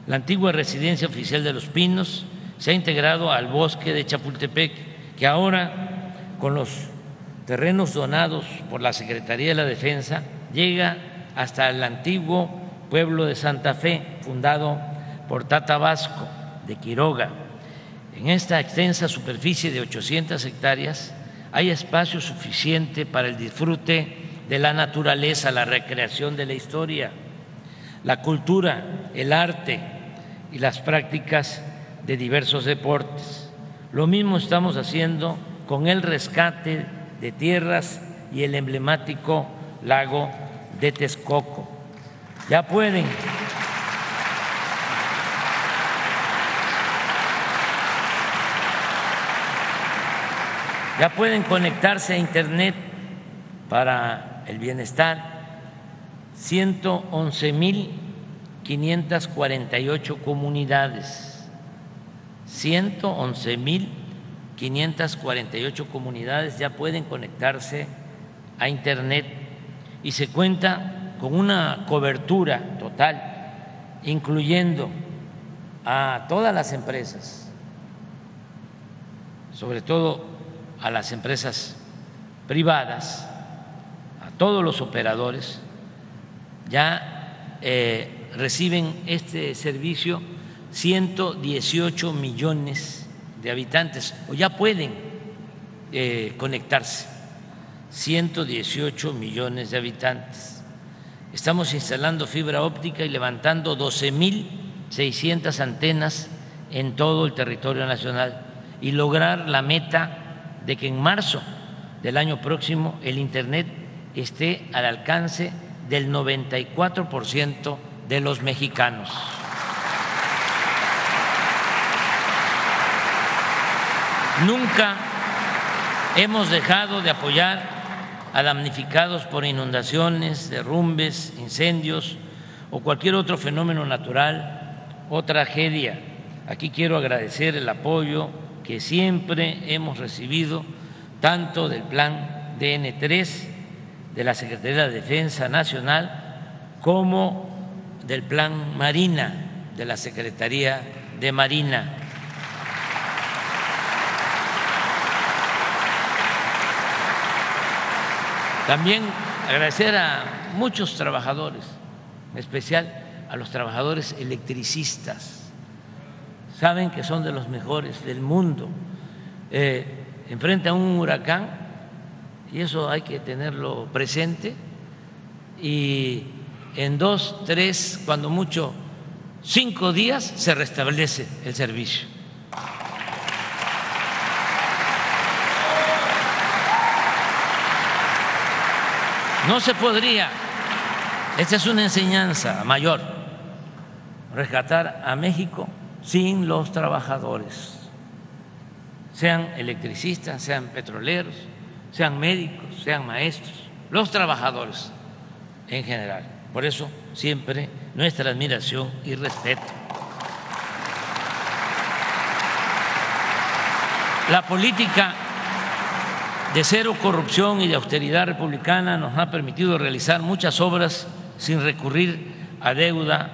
La antigua residencia oficial de Los Pinos se ha integrado al bosque de Chapultepec, que ahora, con los terrenos donados por la Secretaría de la Defensa, llega hasta el antiguo pueblo de Santa Fe, fundado por Tata Vasco de Quiroga. En esta extensa superficie de 800 hectáreas hay espacio suficiente para el disfrute de la naturaleza, la recreación de la historia, la cultura, el arte y las prácticas de diversos deportes. Lo mismo estamos haciendo con el rescate de tierras y el emblemático lago de Texcoco. Ya pueden conectarse a Internet para el bienestar 111.548 comunidades. 111.548 comunidades ya pueden conectarse a Internet y se cuenta con una cobertura total, incluyendo a todas las empresas, sobre todo a las empresas privadas, a todos los operadores, ya reciben este servicio 118 millones de habitantes, o ya pueden conectarse 118 millones de habitantes. Estamos instalando fibra óptica y levantando 12.600 antenas en todo el territorio nacional y lograr la meta de que en marzo del año próximo el Internet esté al alcance del 94% de los mexicanos. Nunca hemos dejado de apoyar a damnificados por inundaciones, derrumbes, incendios o cualquier otro fenómeno natural o tragedia. Aquí quiero agradecer el apoyo que siempre hemos recibido tanto del Plan DN3 de la Secretaría de Defensa Nacional como del Plan Marina de la Secretaría de Marina. También agradecer a muchos trabajadores, en especial a los trabajadores electricistas. Saben que son de los mejores del mundo. Enfrente a un huracán, y eso hay que tenerlo presente, y en 2, 3, cuando mucho 5 días se restablece el servicio. No se podría, esta es una enseñanza mayor, rescatar a México sin los trabajadores, sean electricistas, sean petroleros, sean médicos, sean maestros, los trabajadores en general. Por eso siempre nuestra admiración y respeto. La política de cero corrupción y de austeridad republicana nos ha permitido realizar muchas obras sin recurrir a deuda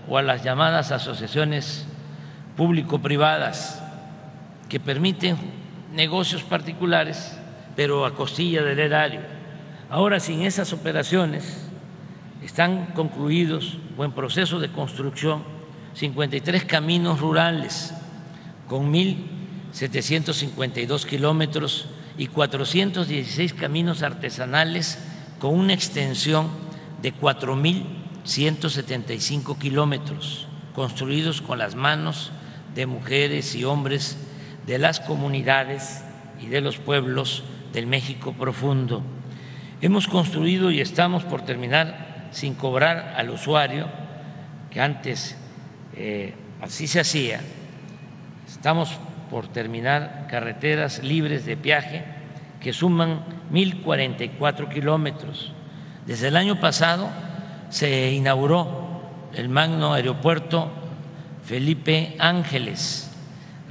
o a las llamadas asociaciones público-privadas que permiten negocios particulares, pero a costilla del erario. Ahora, sin esas operaciones, están concluidos o en proceso de construcción 53 caminos rurales con 1.752 kilómetros y 416 caminos artesanales con una extensión de 4.175 kilómetros, construidos con las manos de mujeres y hombres de las comunidades y de los pueblos del México profundo. Hemos construido y estamos por terminar sin cobrar al usuario, que antes así se hacía. Estamos por terminar carreteras libres de peaje que suman 1.044 kilómetros. Desde el año pasado se inauguró el magno aeropuerto Felipe Ángeles,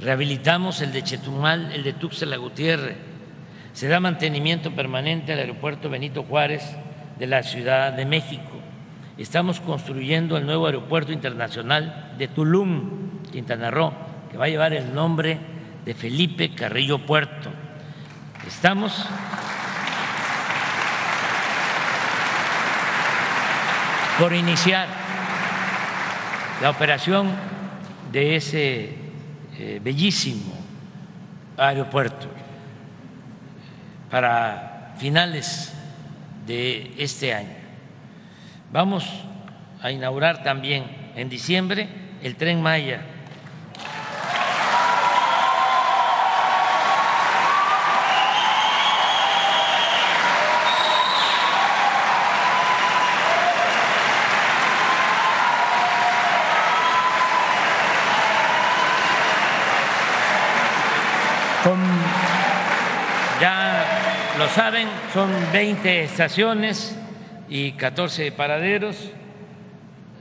rehabilitamos el de Chetumal, el de Tuxtla Gutiérrez, se da mantenimiento permanente al aeropuerto Benito Juárez de la Ciudad de México. Estamos construyendo el nuevo aeropuerto internacional de Tulum, Quintana Roo, que va a llevar el nombre de Felipe Carrillo Puerto. Estamos por iniciar la operación de ese bellísimo aeropuerto para finales de este año. Vamos a inaugurar también en diciembre el Tren Maya. Ya lo saben, son 20 estaciones y 14 paraderos.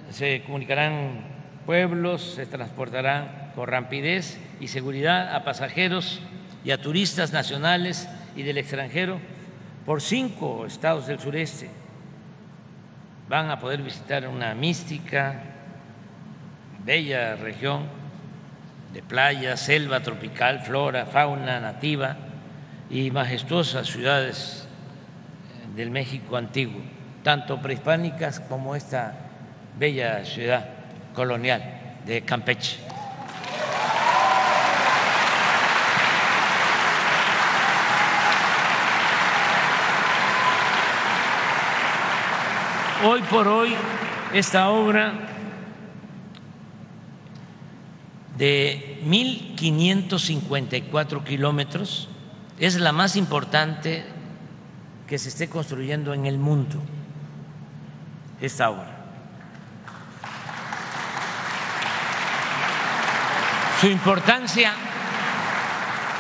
Se comunicarán pueblos, se transportarán con rapidez y seguridad a pasajeros y a turistas nacionales y del extranjero por 5 estados del sureste. Van a poder visitar una mística, bella región de playa, selva tropical, flora, fauna nativa, y majestuosas ciudades del México antiguo, tanto prehispánicas como esta bella ciudad colonial de Campeche. Hoy por hoy, esta obra de 1.554 kilómetros es la más importante que se esté construyendo en el mundo, esta obra. Su importancia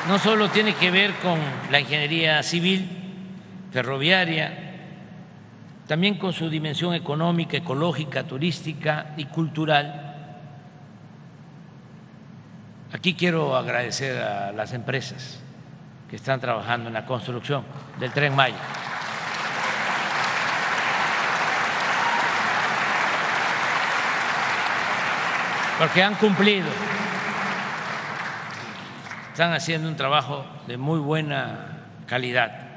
no solo tiene que ver con la ingeniería civil, ferroviaria, también con su dimensión económica, ecológica, turística y cultural. Aquí quiero agradecer a las empresas que están trabajando en la construcción del Tren Maya. Porque han cumplido, están haciendo un trabajo de muy buena calidad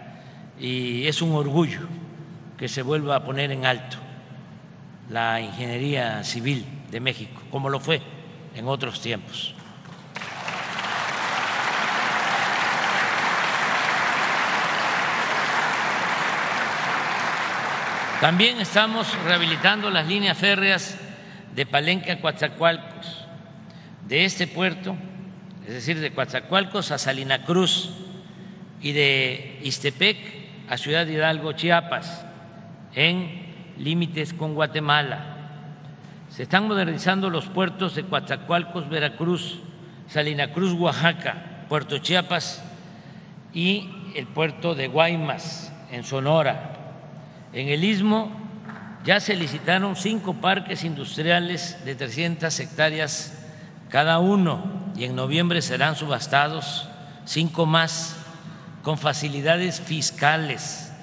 y es un orgullo que se vuelva a poner en alto la ingeniería civil de México, como lo fue en otros tiempos. También estamos rehabilitando las líneas férreas de Palenque a Coatzacoalcos, de este puerto, es decir, de Coatzacoalcos a Salina Cruz y de Ixtepec a Ciudad Hidalgo, Chiapas, en límites con Guatemala. Se están modernizando los puertos de Coatzacoalcos, Veracruz, Salina Cruz, Oaxaca, Puerto Chiapas y el puerto de Guaymas, en Sonora. En el Istmo ya se licitaron 5 parques industriales de 300 hectáreas cada uno y en noviembre serán subastados 5 más con facilidades fiscales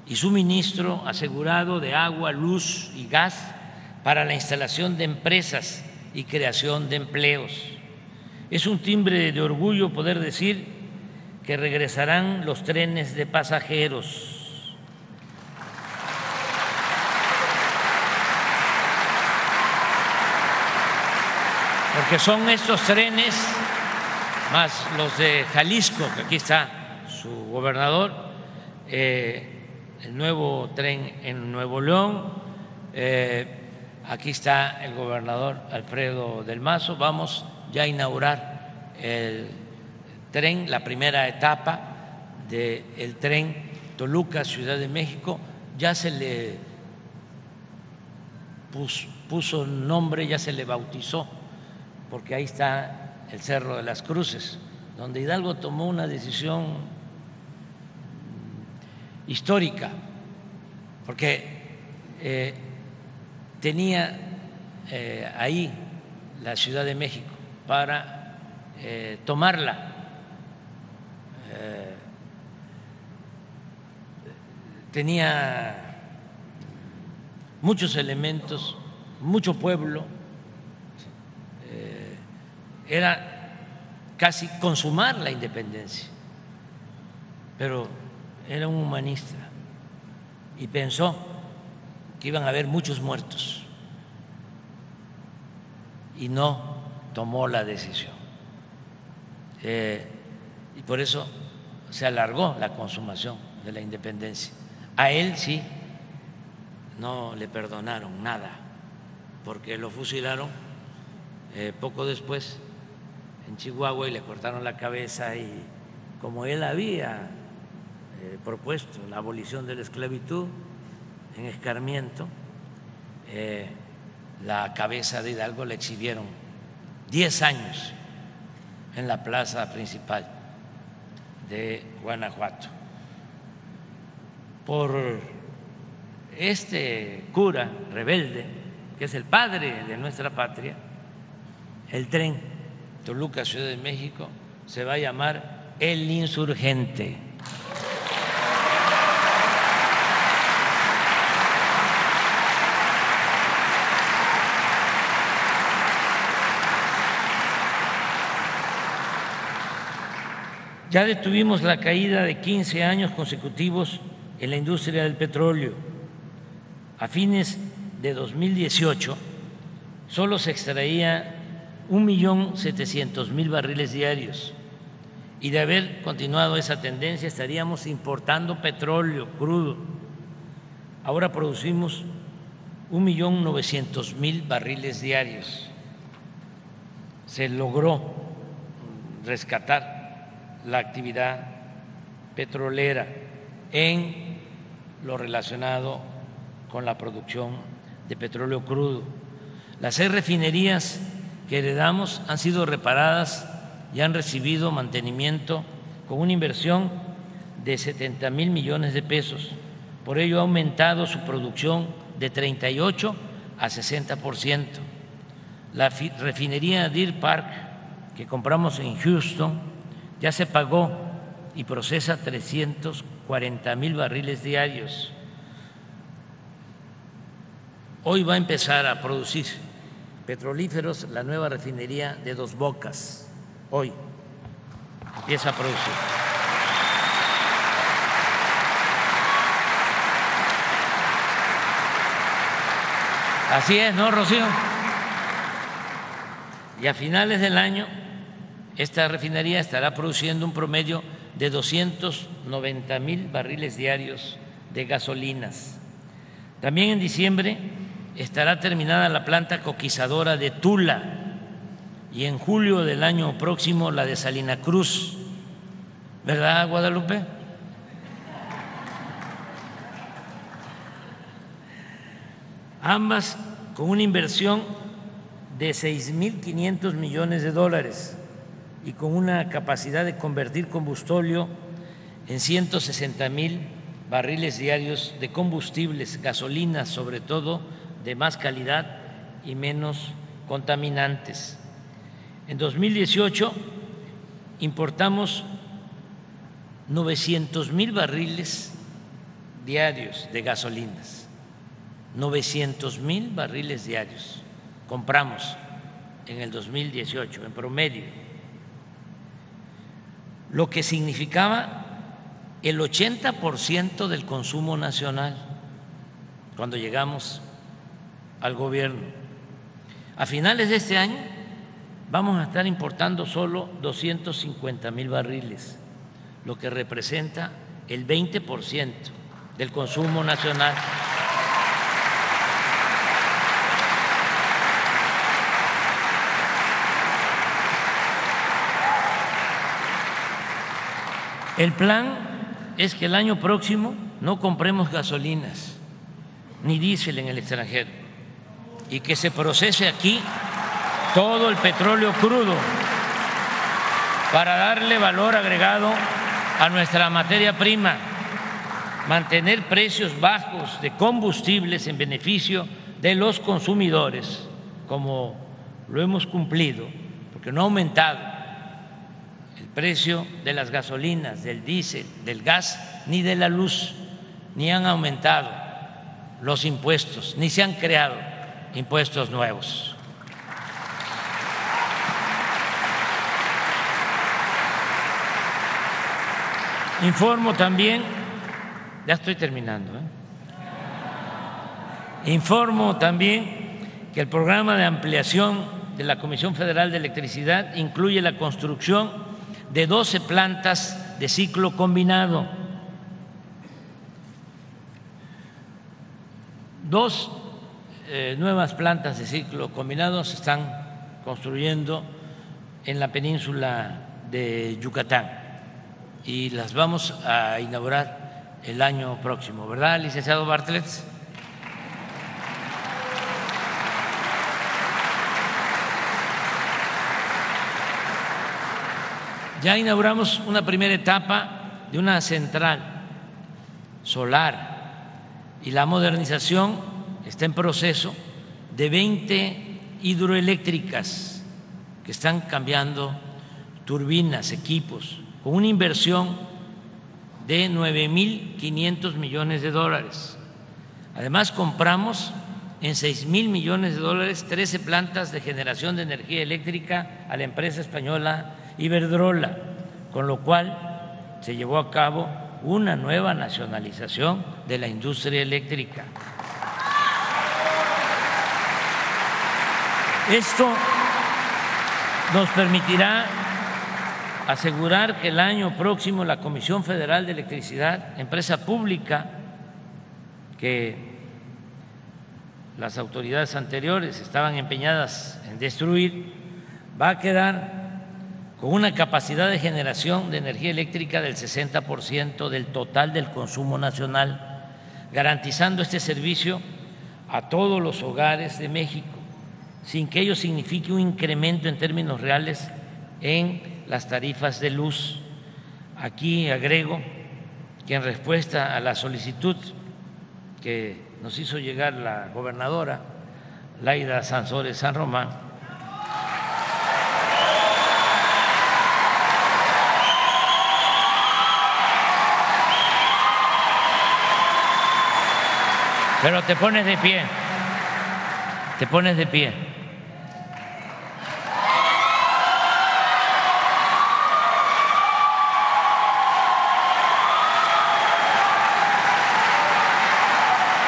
y suministro asegurado de agua, luz y gas para la instalación de empresas y creación de empleos. Es un timbre de orgullo poder decir que regresarán los trenes de pasajeros. Porque son estos trenes, más los de Jalisco, que aquí está su gobernador, el nuevo tren en Nuevo León, aquí está el gobernador Alfredo del Mazo. Vamos ya a inaugurar el tren, la primera etapa del tren Toluca, Ciudad de México. Ya se le puso nombre, ya se le bautizó, porque ahí está el Cerro de las Cruces, donde Hidalgo tomó una decisión histórica, porque tenía ahí la Ciudad de México para tomarla. Tenía muchos elementos, mucho pueblo. Era casi consumar la independencia, pero era un humanista y pensó que iban a haber muchos muertos y no tomó la decisión. Y por eso se alargó la consumación de la independencia. A él sí no le perdonaron nada, porque lo fusilaron poco después en Chihuahua y le cortaron la cabeza, y como él había propuesto la abolición de la esclavitud en Escarmiento, la cabeza de Hidalgo la exhibieron 10 años en la plaza principal de Guanajuato. Por este cura rebelde, que es el padre de nuestra patria, el tren Toluca, Ciudad de México, se va a llamar El Insurgente. Ya detuvimos la caída de 15 años consecutivos en la industria del petróleo. A fines de 2018 solo se extraía 1.700.000 barriles diarios, y de haber continuado esa tendencia estaríamos importando petróleo crudo. Ahora producimos 1.900.000 barriles diarios. Se logró rescatar la actividad petrolera en lo relacionado con la producción de petróleo crudo. Las 6 refinerías que heredamos han sido reparadas y han recibido mantenimiento con una inversión de 70,000 millones de pesos. Por ello ha aumentado su producción de 38 a 60%. La refinería Deer Park que compramos en Houston ya se pagó y procesa 340,000 barriles diarios. Hoy va a empezar a producir petrolíferos la nueva refinería de Dos Bocas. Hoy empieza a producir. Así es, ¿no, Rocío? Y a finales del año esta refinería estará produciendo un promedio de 290,000 barriles diarios de gasolinas. También en diciembre estará terminada la planta coquizadora de Tula y en julio del año próximo la de Salina Cruz. ¿Verdad, Guadalupe? Ambas con una inversión de 6.500 millones de dólares y con una capacidad de convertir combustóleo en 160,000 barriles diarios de combustibles, gasolinas sobre todo de más calidad y menos contaminantes. En 2018 importamos 900,000 barriles diarios de gasolinas, 900,000 barriles diarios compramos en el 2018 en promedio, lo que significaba el 80% del consumo nacional cuando llegamos al gobierno. A finales de este año vamos a estar importando solo 250,000 barriles, lo que representa el 20% del consumo nacional. El plan es que el año próximo no compremos gasolinas ni diésel en el extranjero y que se procese aquí todo el petróleo crudo para darle valor agregado a nuestra materia prima, mantener precios bajos de combustibles en beneficio de los consumidores, como lo hemos cumplido, porque no ha aumentado el precio de las gasolinas, del diésel, del gas, ni de la luz, ni han aumentado los impuestos, ni se han creado impuestos nuevos. Informo también, ya estoy terminando, informo también que el programa de ampliación de la Comisión Federal de Electricidad incluye la construcción de 12 plantas de ciclo combinado. 2 nuevas plantas de ciclo combinado se están construyendo en la península de Yucatán y las vamos a inaugurar el año próximo, ¿verdad, licenciado Bartlett? Ya inauguramos una primera etapa de una central solar y la modernización está en proceso de 20 hidroeléctricas que están cambiando turbinas, equipos, con una inversión de 9.500 millones de dólares. Además, compramos en 6.000 millones de dólares 13 plantas de generación de energía eléctrica a la empresa española Iberdrola, con lo cual se llevó a cabo una nueva nacionalización de la industria eléctrica. Esto nos permitirá asegurar que el año próximo la Comisión Federal de Electricidad, empresa pública que las autoridades anteriores estaban empeñadas en destruir, va a quedar con una capacidad de generación de energía eléctrica del 60% del total del consumo nacional, garantizando este servicio a todos los hogares de México, sin que ello signifique un incremento en términos reales en las tarifas de luz. Aquí agrego que en respuesta a la solicitud que nos hizo llegar la gobernadora Laida Sansores San Román, pero te pones de pie, te pones de pie.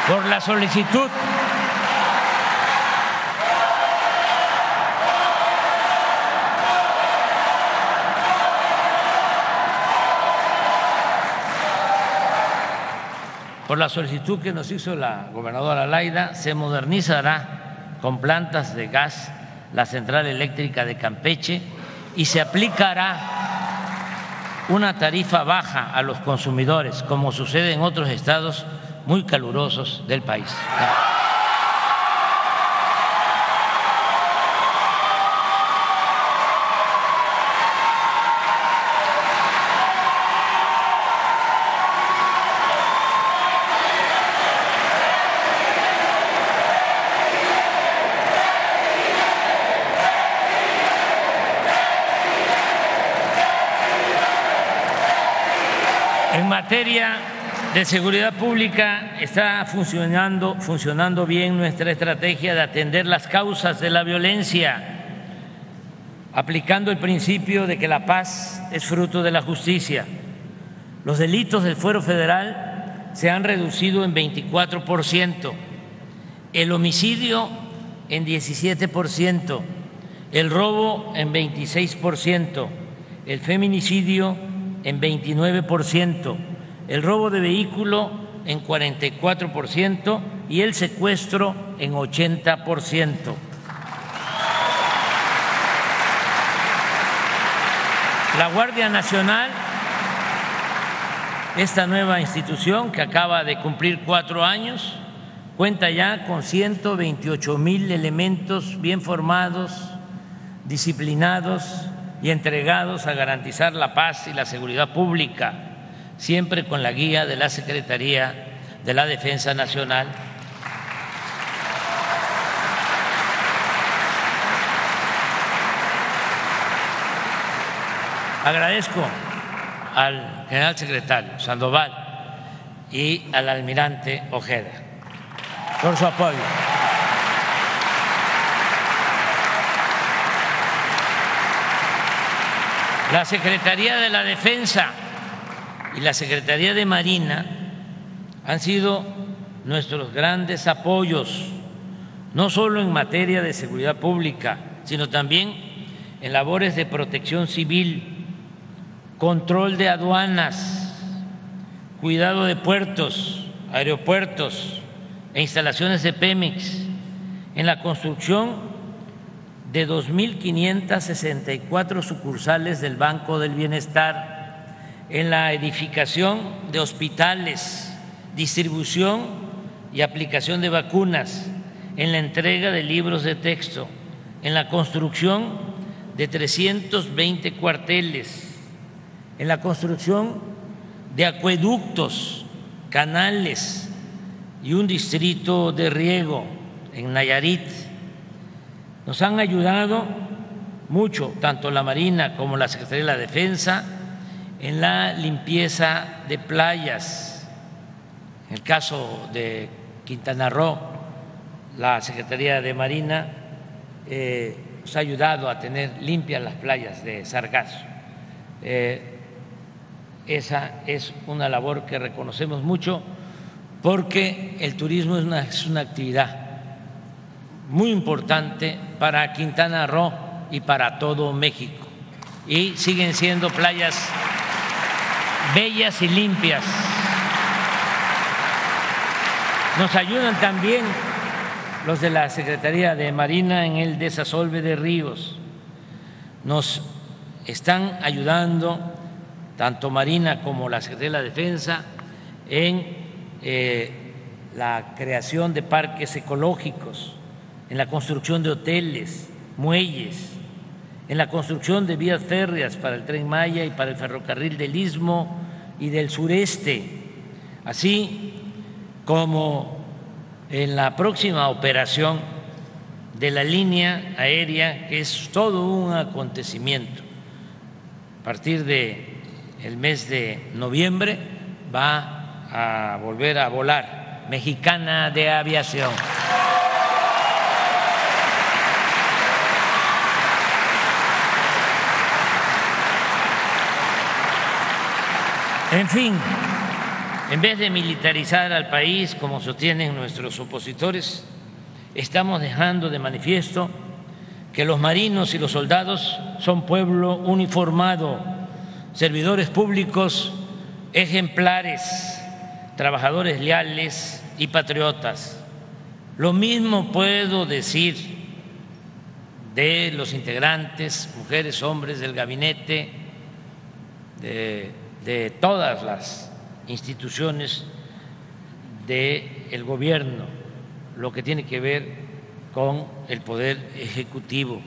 Por la solicitud que nos hizo la gobernadora Laida, se modernizará con plantas de gas la central eléctrica de Campeche y se aplicará una tarifa baja a los consumidores, como sucede en otros estados muy calurosos del país. En materia de seguridad pública está funcionando bien nuestra estrategia de atender las causas de la violencia, aplicando el principio de que la paz es fruto de la justicia. Los delitos del fuero federal se han reducido en 24%, el homicidio en 17%, el robo en 26%, el feminicidio en 29%, el robo de vehículo en 44% y el secuestro en 80%. La Guardia Nacional, esta nueva institución que acaba de cumplir 4 años, cuenta ya con 128,000 elementos bien formados, disciplinados y entregados a garantizar la paz y la seguridad pública, siempre con la guía de la Secretaría de la Defensa Nacional. Agradezco al general secretario Sandoval y al almirante Ojeda por su apoyo. La Secretaría de la Defensa y la Secretaría de Marina han sido nuestros grandes apoyos, no solo en materia de seguridad pública, sino también en labores de protección civil, control de aduanas, cuidado de puertos, aeropuertos e instalaciones de Pemex, en la construcción de 2.564 sucursales del Banco del Bienestar, en la edificación de hospitales, distribución y aplicación de vacunas, en la entrega de libros de texto, en la construcción de 320 cuarteles, en la construcción de acueductos, canales y un distrito de riego en Nayarit. Nos han ayudado mucho, tanto la Marina como la Secretaría de la Defensa, en la limpieza de playas. En el caso de Quintana Roo, la Secretaría de Marina nos ha ayudado a tener limpias las playas de Sargazo. Esa es una labor que reconocemos mucho porque el turismo es una actividad muy importante para Quintana Roo y para todo México. Y siguen siendo playas bellas y limpias. Nos ayudan también los de la Secretaría de Marina en el desasolve de ríos. Nos están ayudando tanto Marina como la Secretaría de la Defensa en la creación de parques ecológicos, en la construcción de hoteles, muelles, en la construcción de vías férreas para el Tren Maya y para el ferrocarril del Istmo y del sureste, así como en la próxima operación de la línea aérea, que es todo un acontecimiento. A partir del mes de noviembre va a volver a volar Mexicana de Aviación. En fin, en vez de militarizar al país como sostienen nuestros opositores, estamos dejando de manifiesto que los marinos y los soldados son pueblo uniformado, servidores públicos ejemplares, trabajadores leales y patriotas. Lo mismo puedo decir de los integrantes, mujeres, hombres del gabinete, de todas las instituciones del gobierno, lo que tiene que ver con el poder ejecutivo.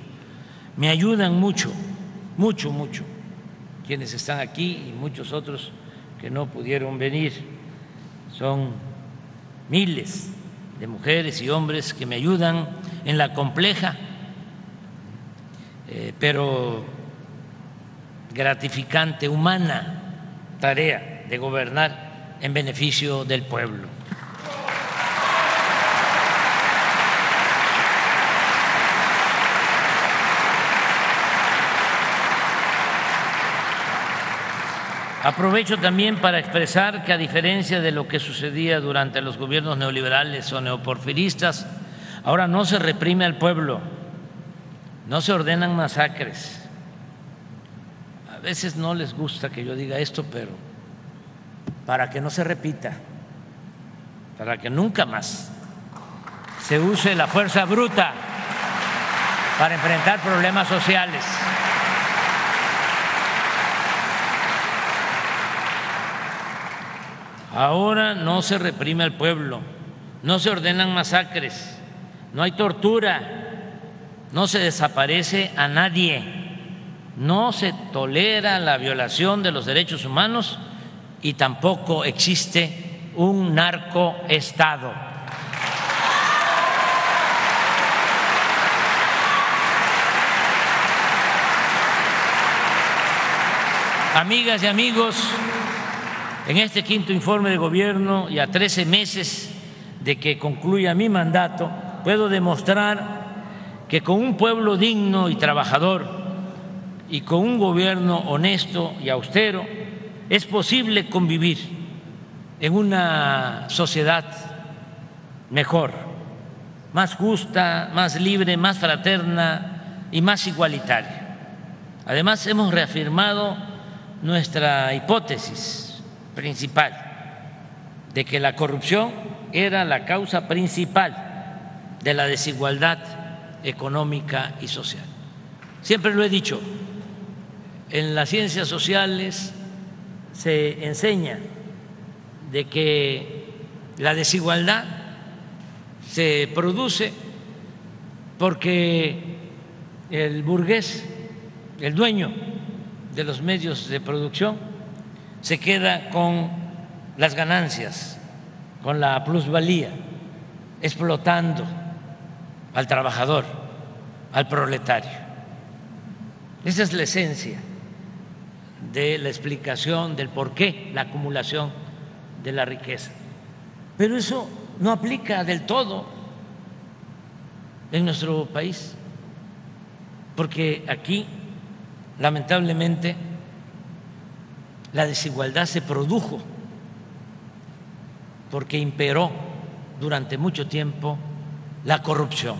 Me ayudan mucho, mucho, mucho quienes están aquí y muchos otros que no pudieron venir. Son miles de mujeres y hombres que me ayudan en la compleja pero gratificante, humana tarea de gobernar en beneficio del pueblo. Aprovecho también para expresar que, a diferencia de lo que sucedía durante los gobiernos neoliberales o neoporfiristas, ahora no se reprime al pueblo, no se ordenan masacres. A veces no les gusta que yo diga esto, pero para que no se repita, para que nunca más se use la fuerza bruta para enfrentar problemas sociales. Ahora no se reprime al pueblo, no se ordenan masacres, no hay tortura, no se desaparece a nadie, no se tolera la violación de los derechos humanos y tampoco existe un narcoestado. Amigas y amigos, en este quinto informe de gobierno y a 13 meses de que concluya mi mandato, puedo demostrar que con un pueblo digno y trabajador y con un gobierno honesto y austero es posible convivir en una sociedad mejor, más justa, más libre, más fraterna y más igualitaria. Además, hemos reafirmado nuestra hipótesis principal de que la corrupción era la causa principal de la desigualdad económica y social. Siempre lo he dicho, en las ciencias sociales se enseña de que la desigualdad se produce porque el burgués, el dueño de los medios de producción, se queda con las ganancias, con la plusvalía, explotando al trabajador, al proletario. Esa es la esencia de la explicación del por qué la acumulación de la riqueza. Pero eso no aplica del todo en nuestro país, porque aquí, lamentablemente, la desigualdad se produjo porque imperó durante mucho tiempo la corrupción.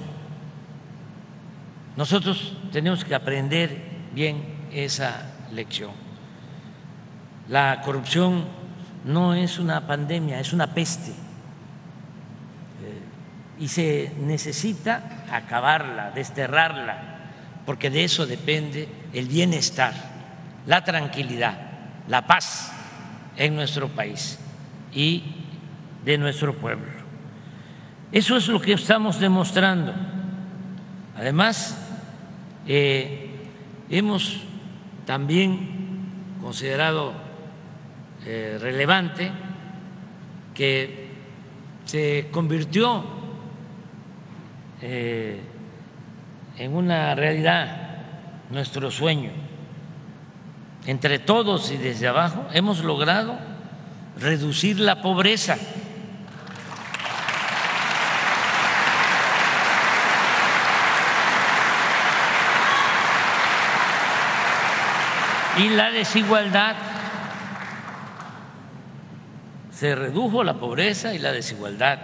Nosotros tenemos que aprender bien esa lección. La corrupción no es una pandemia, es una peste. Y se necesita acabarla, desterrarla, porque de eso depende el bienestar, la tranquilidad, la paz en nuestro país y de nuestro pueblo. Eso es lo que estamos demostrando. Además, hemos también considerado relevante que se convirtió en una realidad nuestro sueño. Entre todos y desde abajo hemos logrado reducir la pobreza. Y la desigualdad. Se redujo la pobreza y la desigualdad,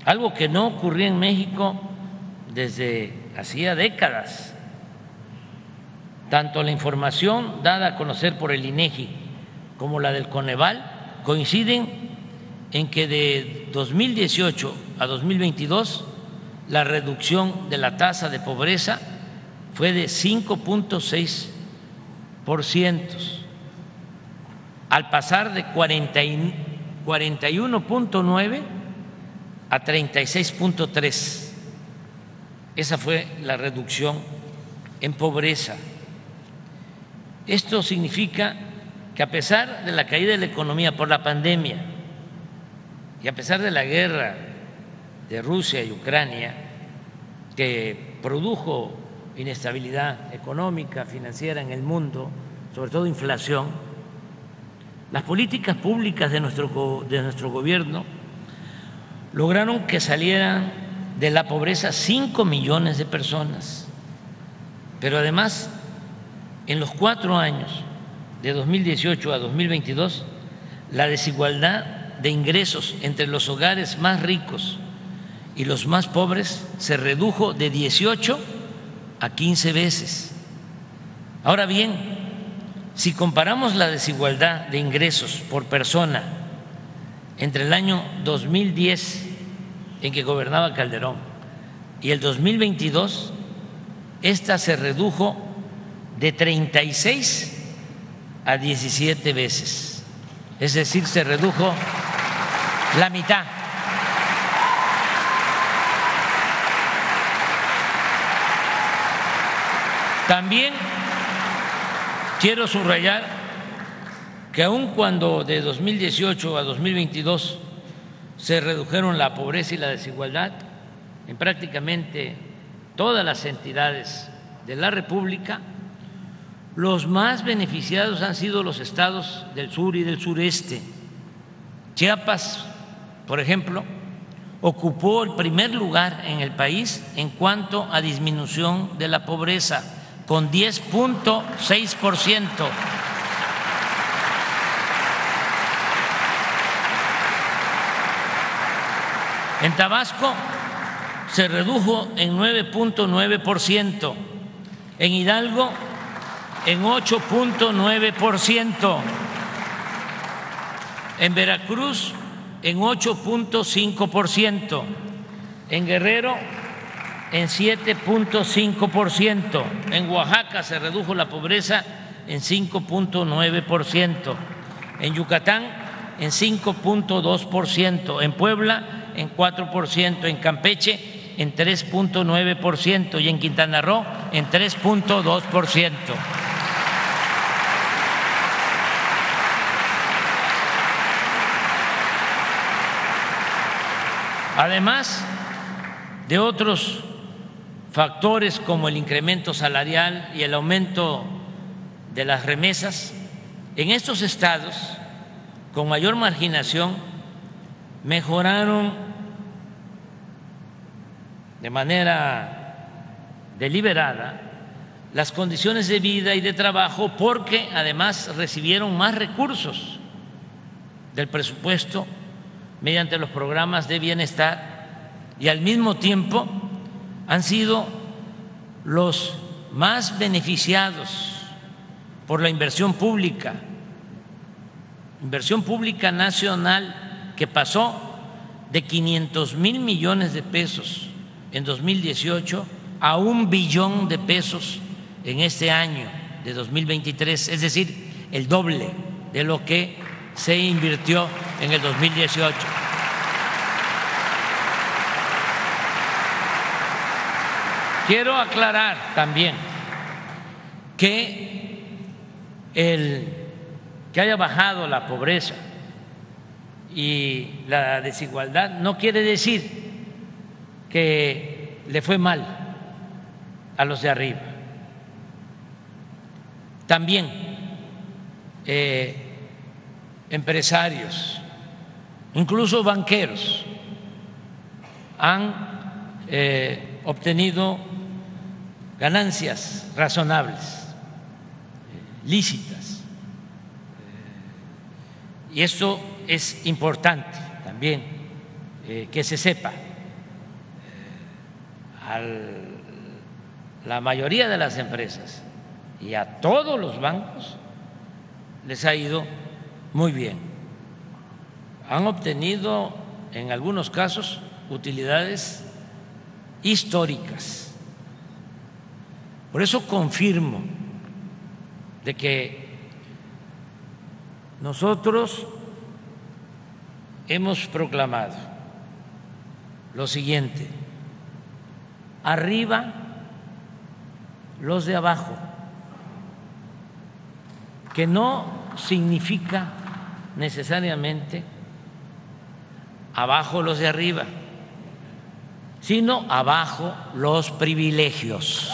algo que no ocurría en México desde hacía décadas. Tanto la información dada a conocer por el INEGI como la del Coneval coinciden en que de 2018 a 2022 la reducción de la tasa de pobreza fue de 5.6%, al pasar de 41.9 a 36.3. Esa fue la reducción en pobreza. Esto significa que a pesar de la caída de la economía por la pandemia y a pesar de la guerra de Rusia y Ucrania, que produjo inestabilidad económica, financiera en el mundo, sobre todo inflación, las políticas públicas de nuestro gobierno lograron que salieran de la pobreza 5 millones de personas. Pero además, en los 4 años, de 2018 a 2022, la desigualdad de ingresos entre los hogares más ricos y los más pobres se redujo de 18 a 15 veces. Ahora bien, si comparamos la desigualdad de ingresos por persona entre el año 2010, en que gobernaba Calderón, y el 2022, esta se redujo de 36 a 17 veces. Es decir, se redujo la mitad. También quiero subrayar que aun cuando de 2018 a 2022 se redujeron la pobreza y la desigualdad en prácticamente todas las entidades de la República, los más beneficiados han sido los estados del sur y del sureste. Chiapas, por ejemplo, ocupó el primer lugar en el país en cuanto a disminución de la pobreza, con 10.6%. En Tabasco se redujo en 9.9%, en Hidalgo en 8.9%, en Veracruz en 8.5%, en Guerrero en 7.5%, en Oaxaca se redujo la pobreza en 5.9%, en Yucatán en 5.2%, en Puebla en 4%, en Campeche en 3.9% y en Quintana Roo en 3.2%. Además de otros factores como el incremento salarial y el aumento de las remesas, en estos estados con mayor marginación mejoraron de manera deliberada las condiciones de vida y de trabajo, porque además recibieron más recursos del presupuesto mediante los programas de bienestar y al mismo tiempo han sido los más beneficiados por la inversión pública nacional, que pasó de 500,000 millones de pesos en 2018 a 1 billón de pesos en este año de 2023, es decir, el doble de lo que se invirtió en el 2018. Quiero aclarar también que el que haya bajado la pobreza y la desigualdad no quiere decir que le fue mal a los de arriba. También empresarios, incluso banqueros, han obtenido ganancias razonables, lícitas. Y esto es importante también que se sepa. A la mayoría de las empresas y a todos los bancos les ha ido muy bien. Han obtenido en algunos casos utilidades históricas. Por eso confirmo de que nosotros hemos proclamado lo siguiente: arriba los de abajo, que no significa necesariamente abajo los de arriba, sino abajo los privilegios.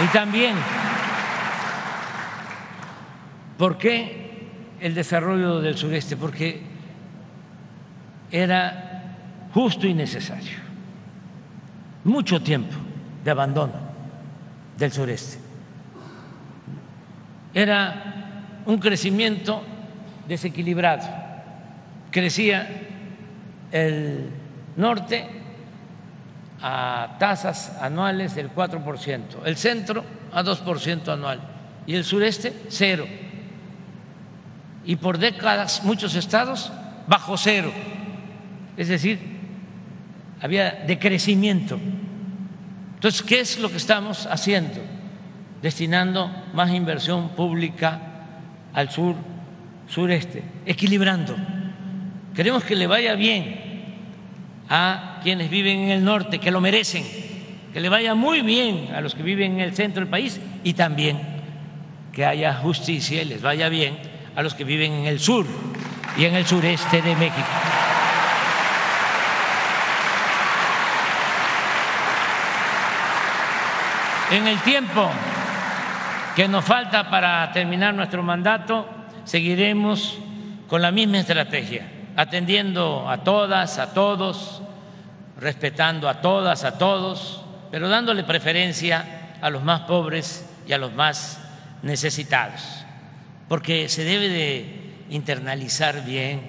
Y también, ¿por qué el desarrollo del sureste? Porque era justo y necesario. Mucho tiempo de abandono del sureste. Era un crecimiento desequilibrado. Crecía el norte a tasas anuales del 4%, el centro a 2% anual y el sureste 0%. Y por décadas muchos estados bajo 0%, es decir, había decrecimiento. Entonces, ¿qué es lo que estamos haciendo? Destinando más inversión pública al sur, sureste, equilibrando. Queremos que le vaya bien a quienes viven en el norte, que lo merecen, que le vaya muy bien a los que viven en el centro del país, y también que haya justicia y les vaya bien a los que viven en el sur y en el sureste de México. En el tiempo que nos falta para terminar nuestro mandato, seguiremos con la misma estrategia, atendiendo a todas, a todos, respetando a todas, a todos, pero dándole preferencia a los más pobres y a los más necesitados, porque se debe de internalizar bien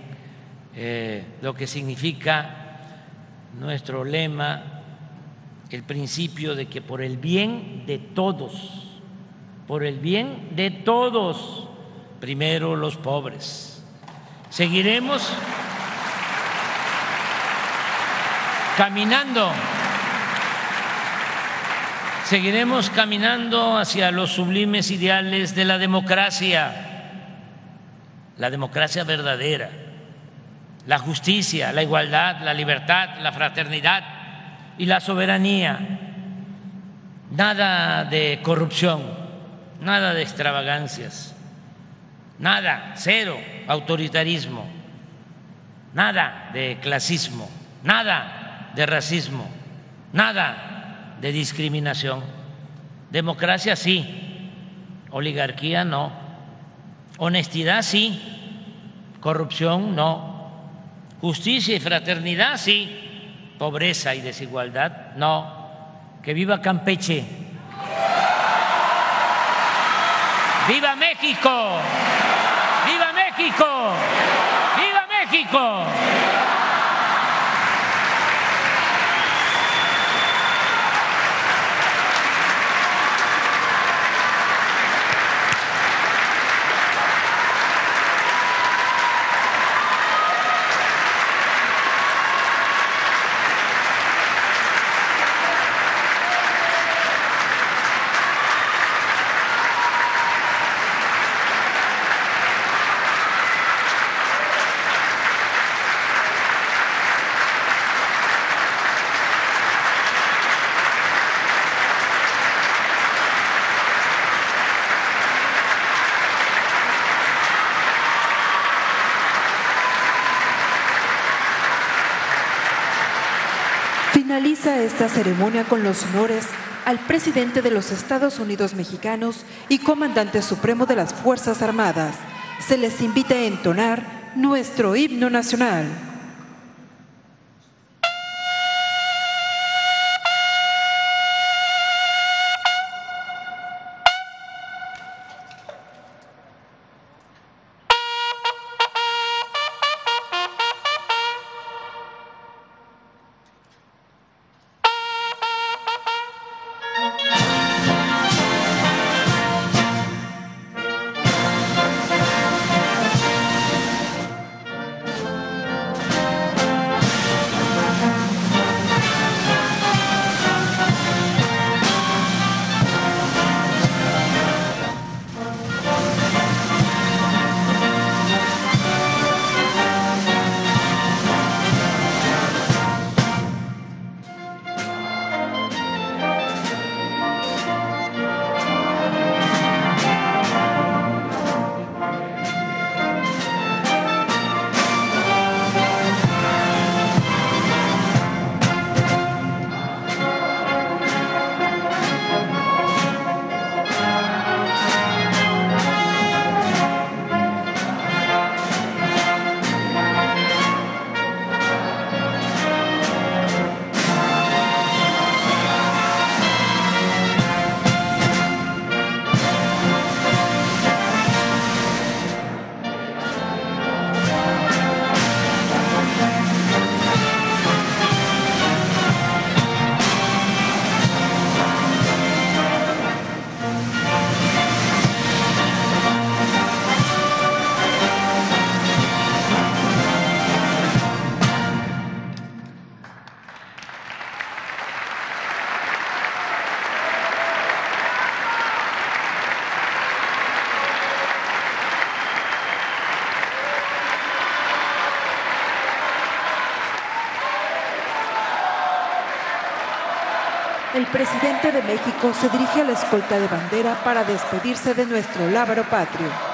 lo que significa nuestro lema, el principio de que por el bien de todos, por el bien de todos, primero los pobres. Seguiremos caminando hacia los sublimes ideales de la democracia verdadera, la justicia, la igualdad, la libertad, la fraternidad y la soberanía. Nada de corrupción, nada de extravagancias, nada, cero autoritarismo, nada de clasismo, nada de racismo, nada de discriminación. Democracia sí, oligarquía no, honestidad sí, corrupción no, justicia y fraternidad sí, pobreza y desigualdad no. Que viva Campeche. ¡Viva México! ¡Viva México! ¡Viva México! Finaliza esta ceremonia con los honores al presidente de los Estados Unidos mexicanos y comandante supremo de las Fuerzas Armadas. Se les invita a entonar nuestro himno nacional. El presidente de México se dirige a la escolta de bandera para despedirse de nuestro lábaro patrio.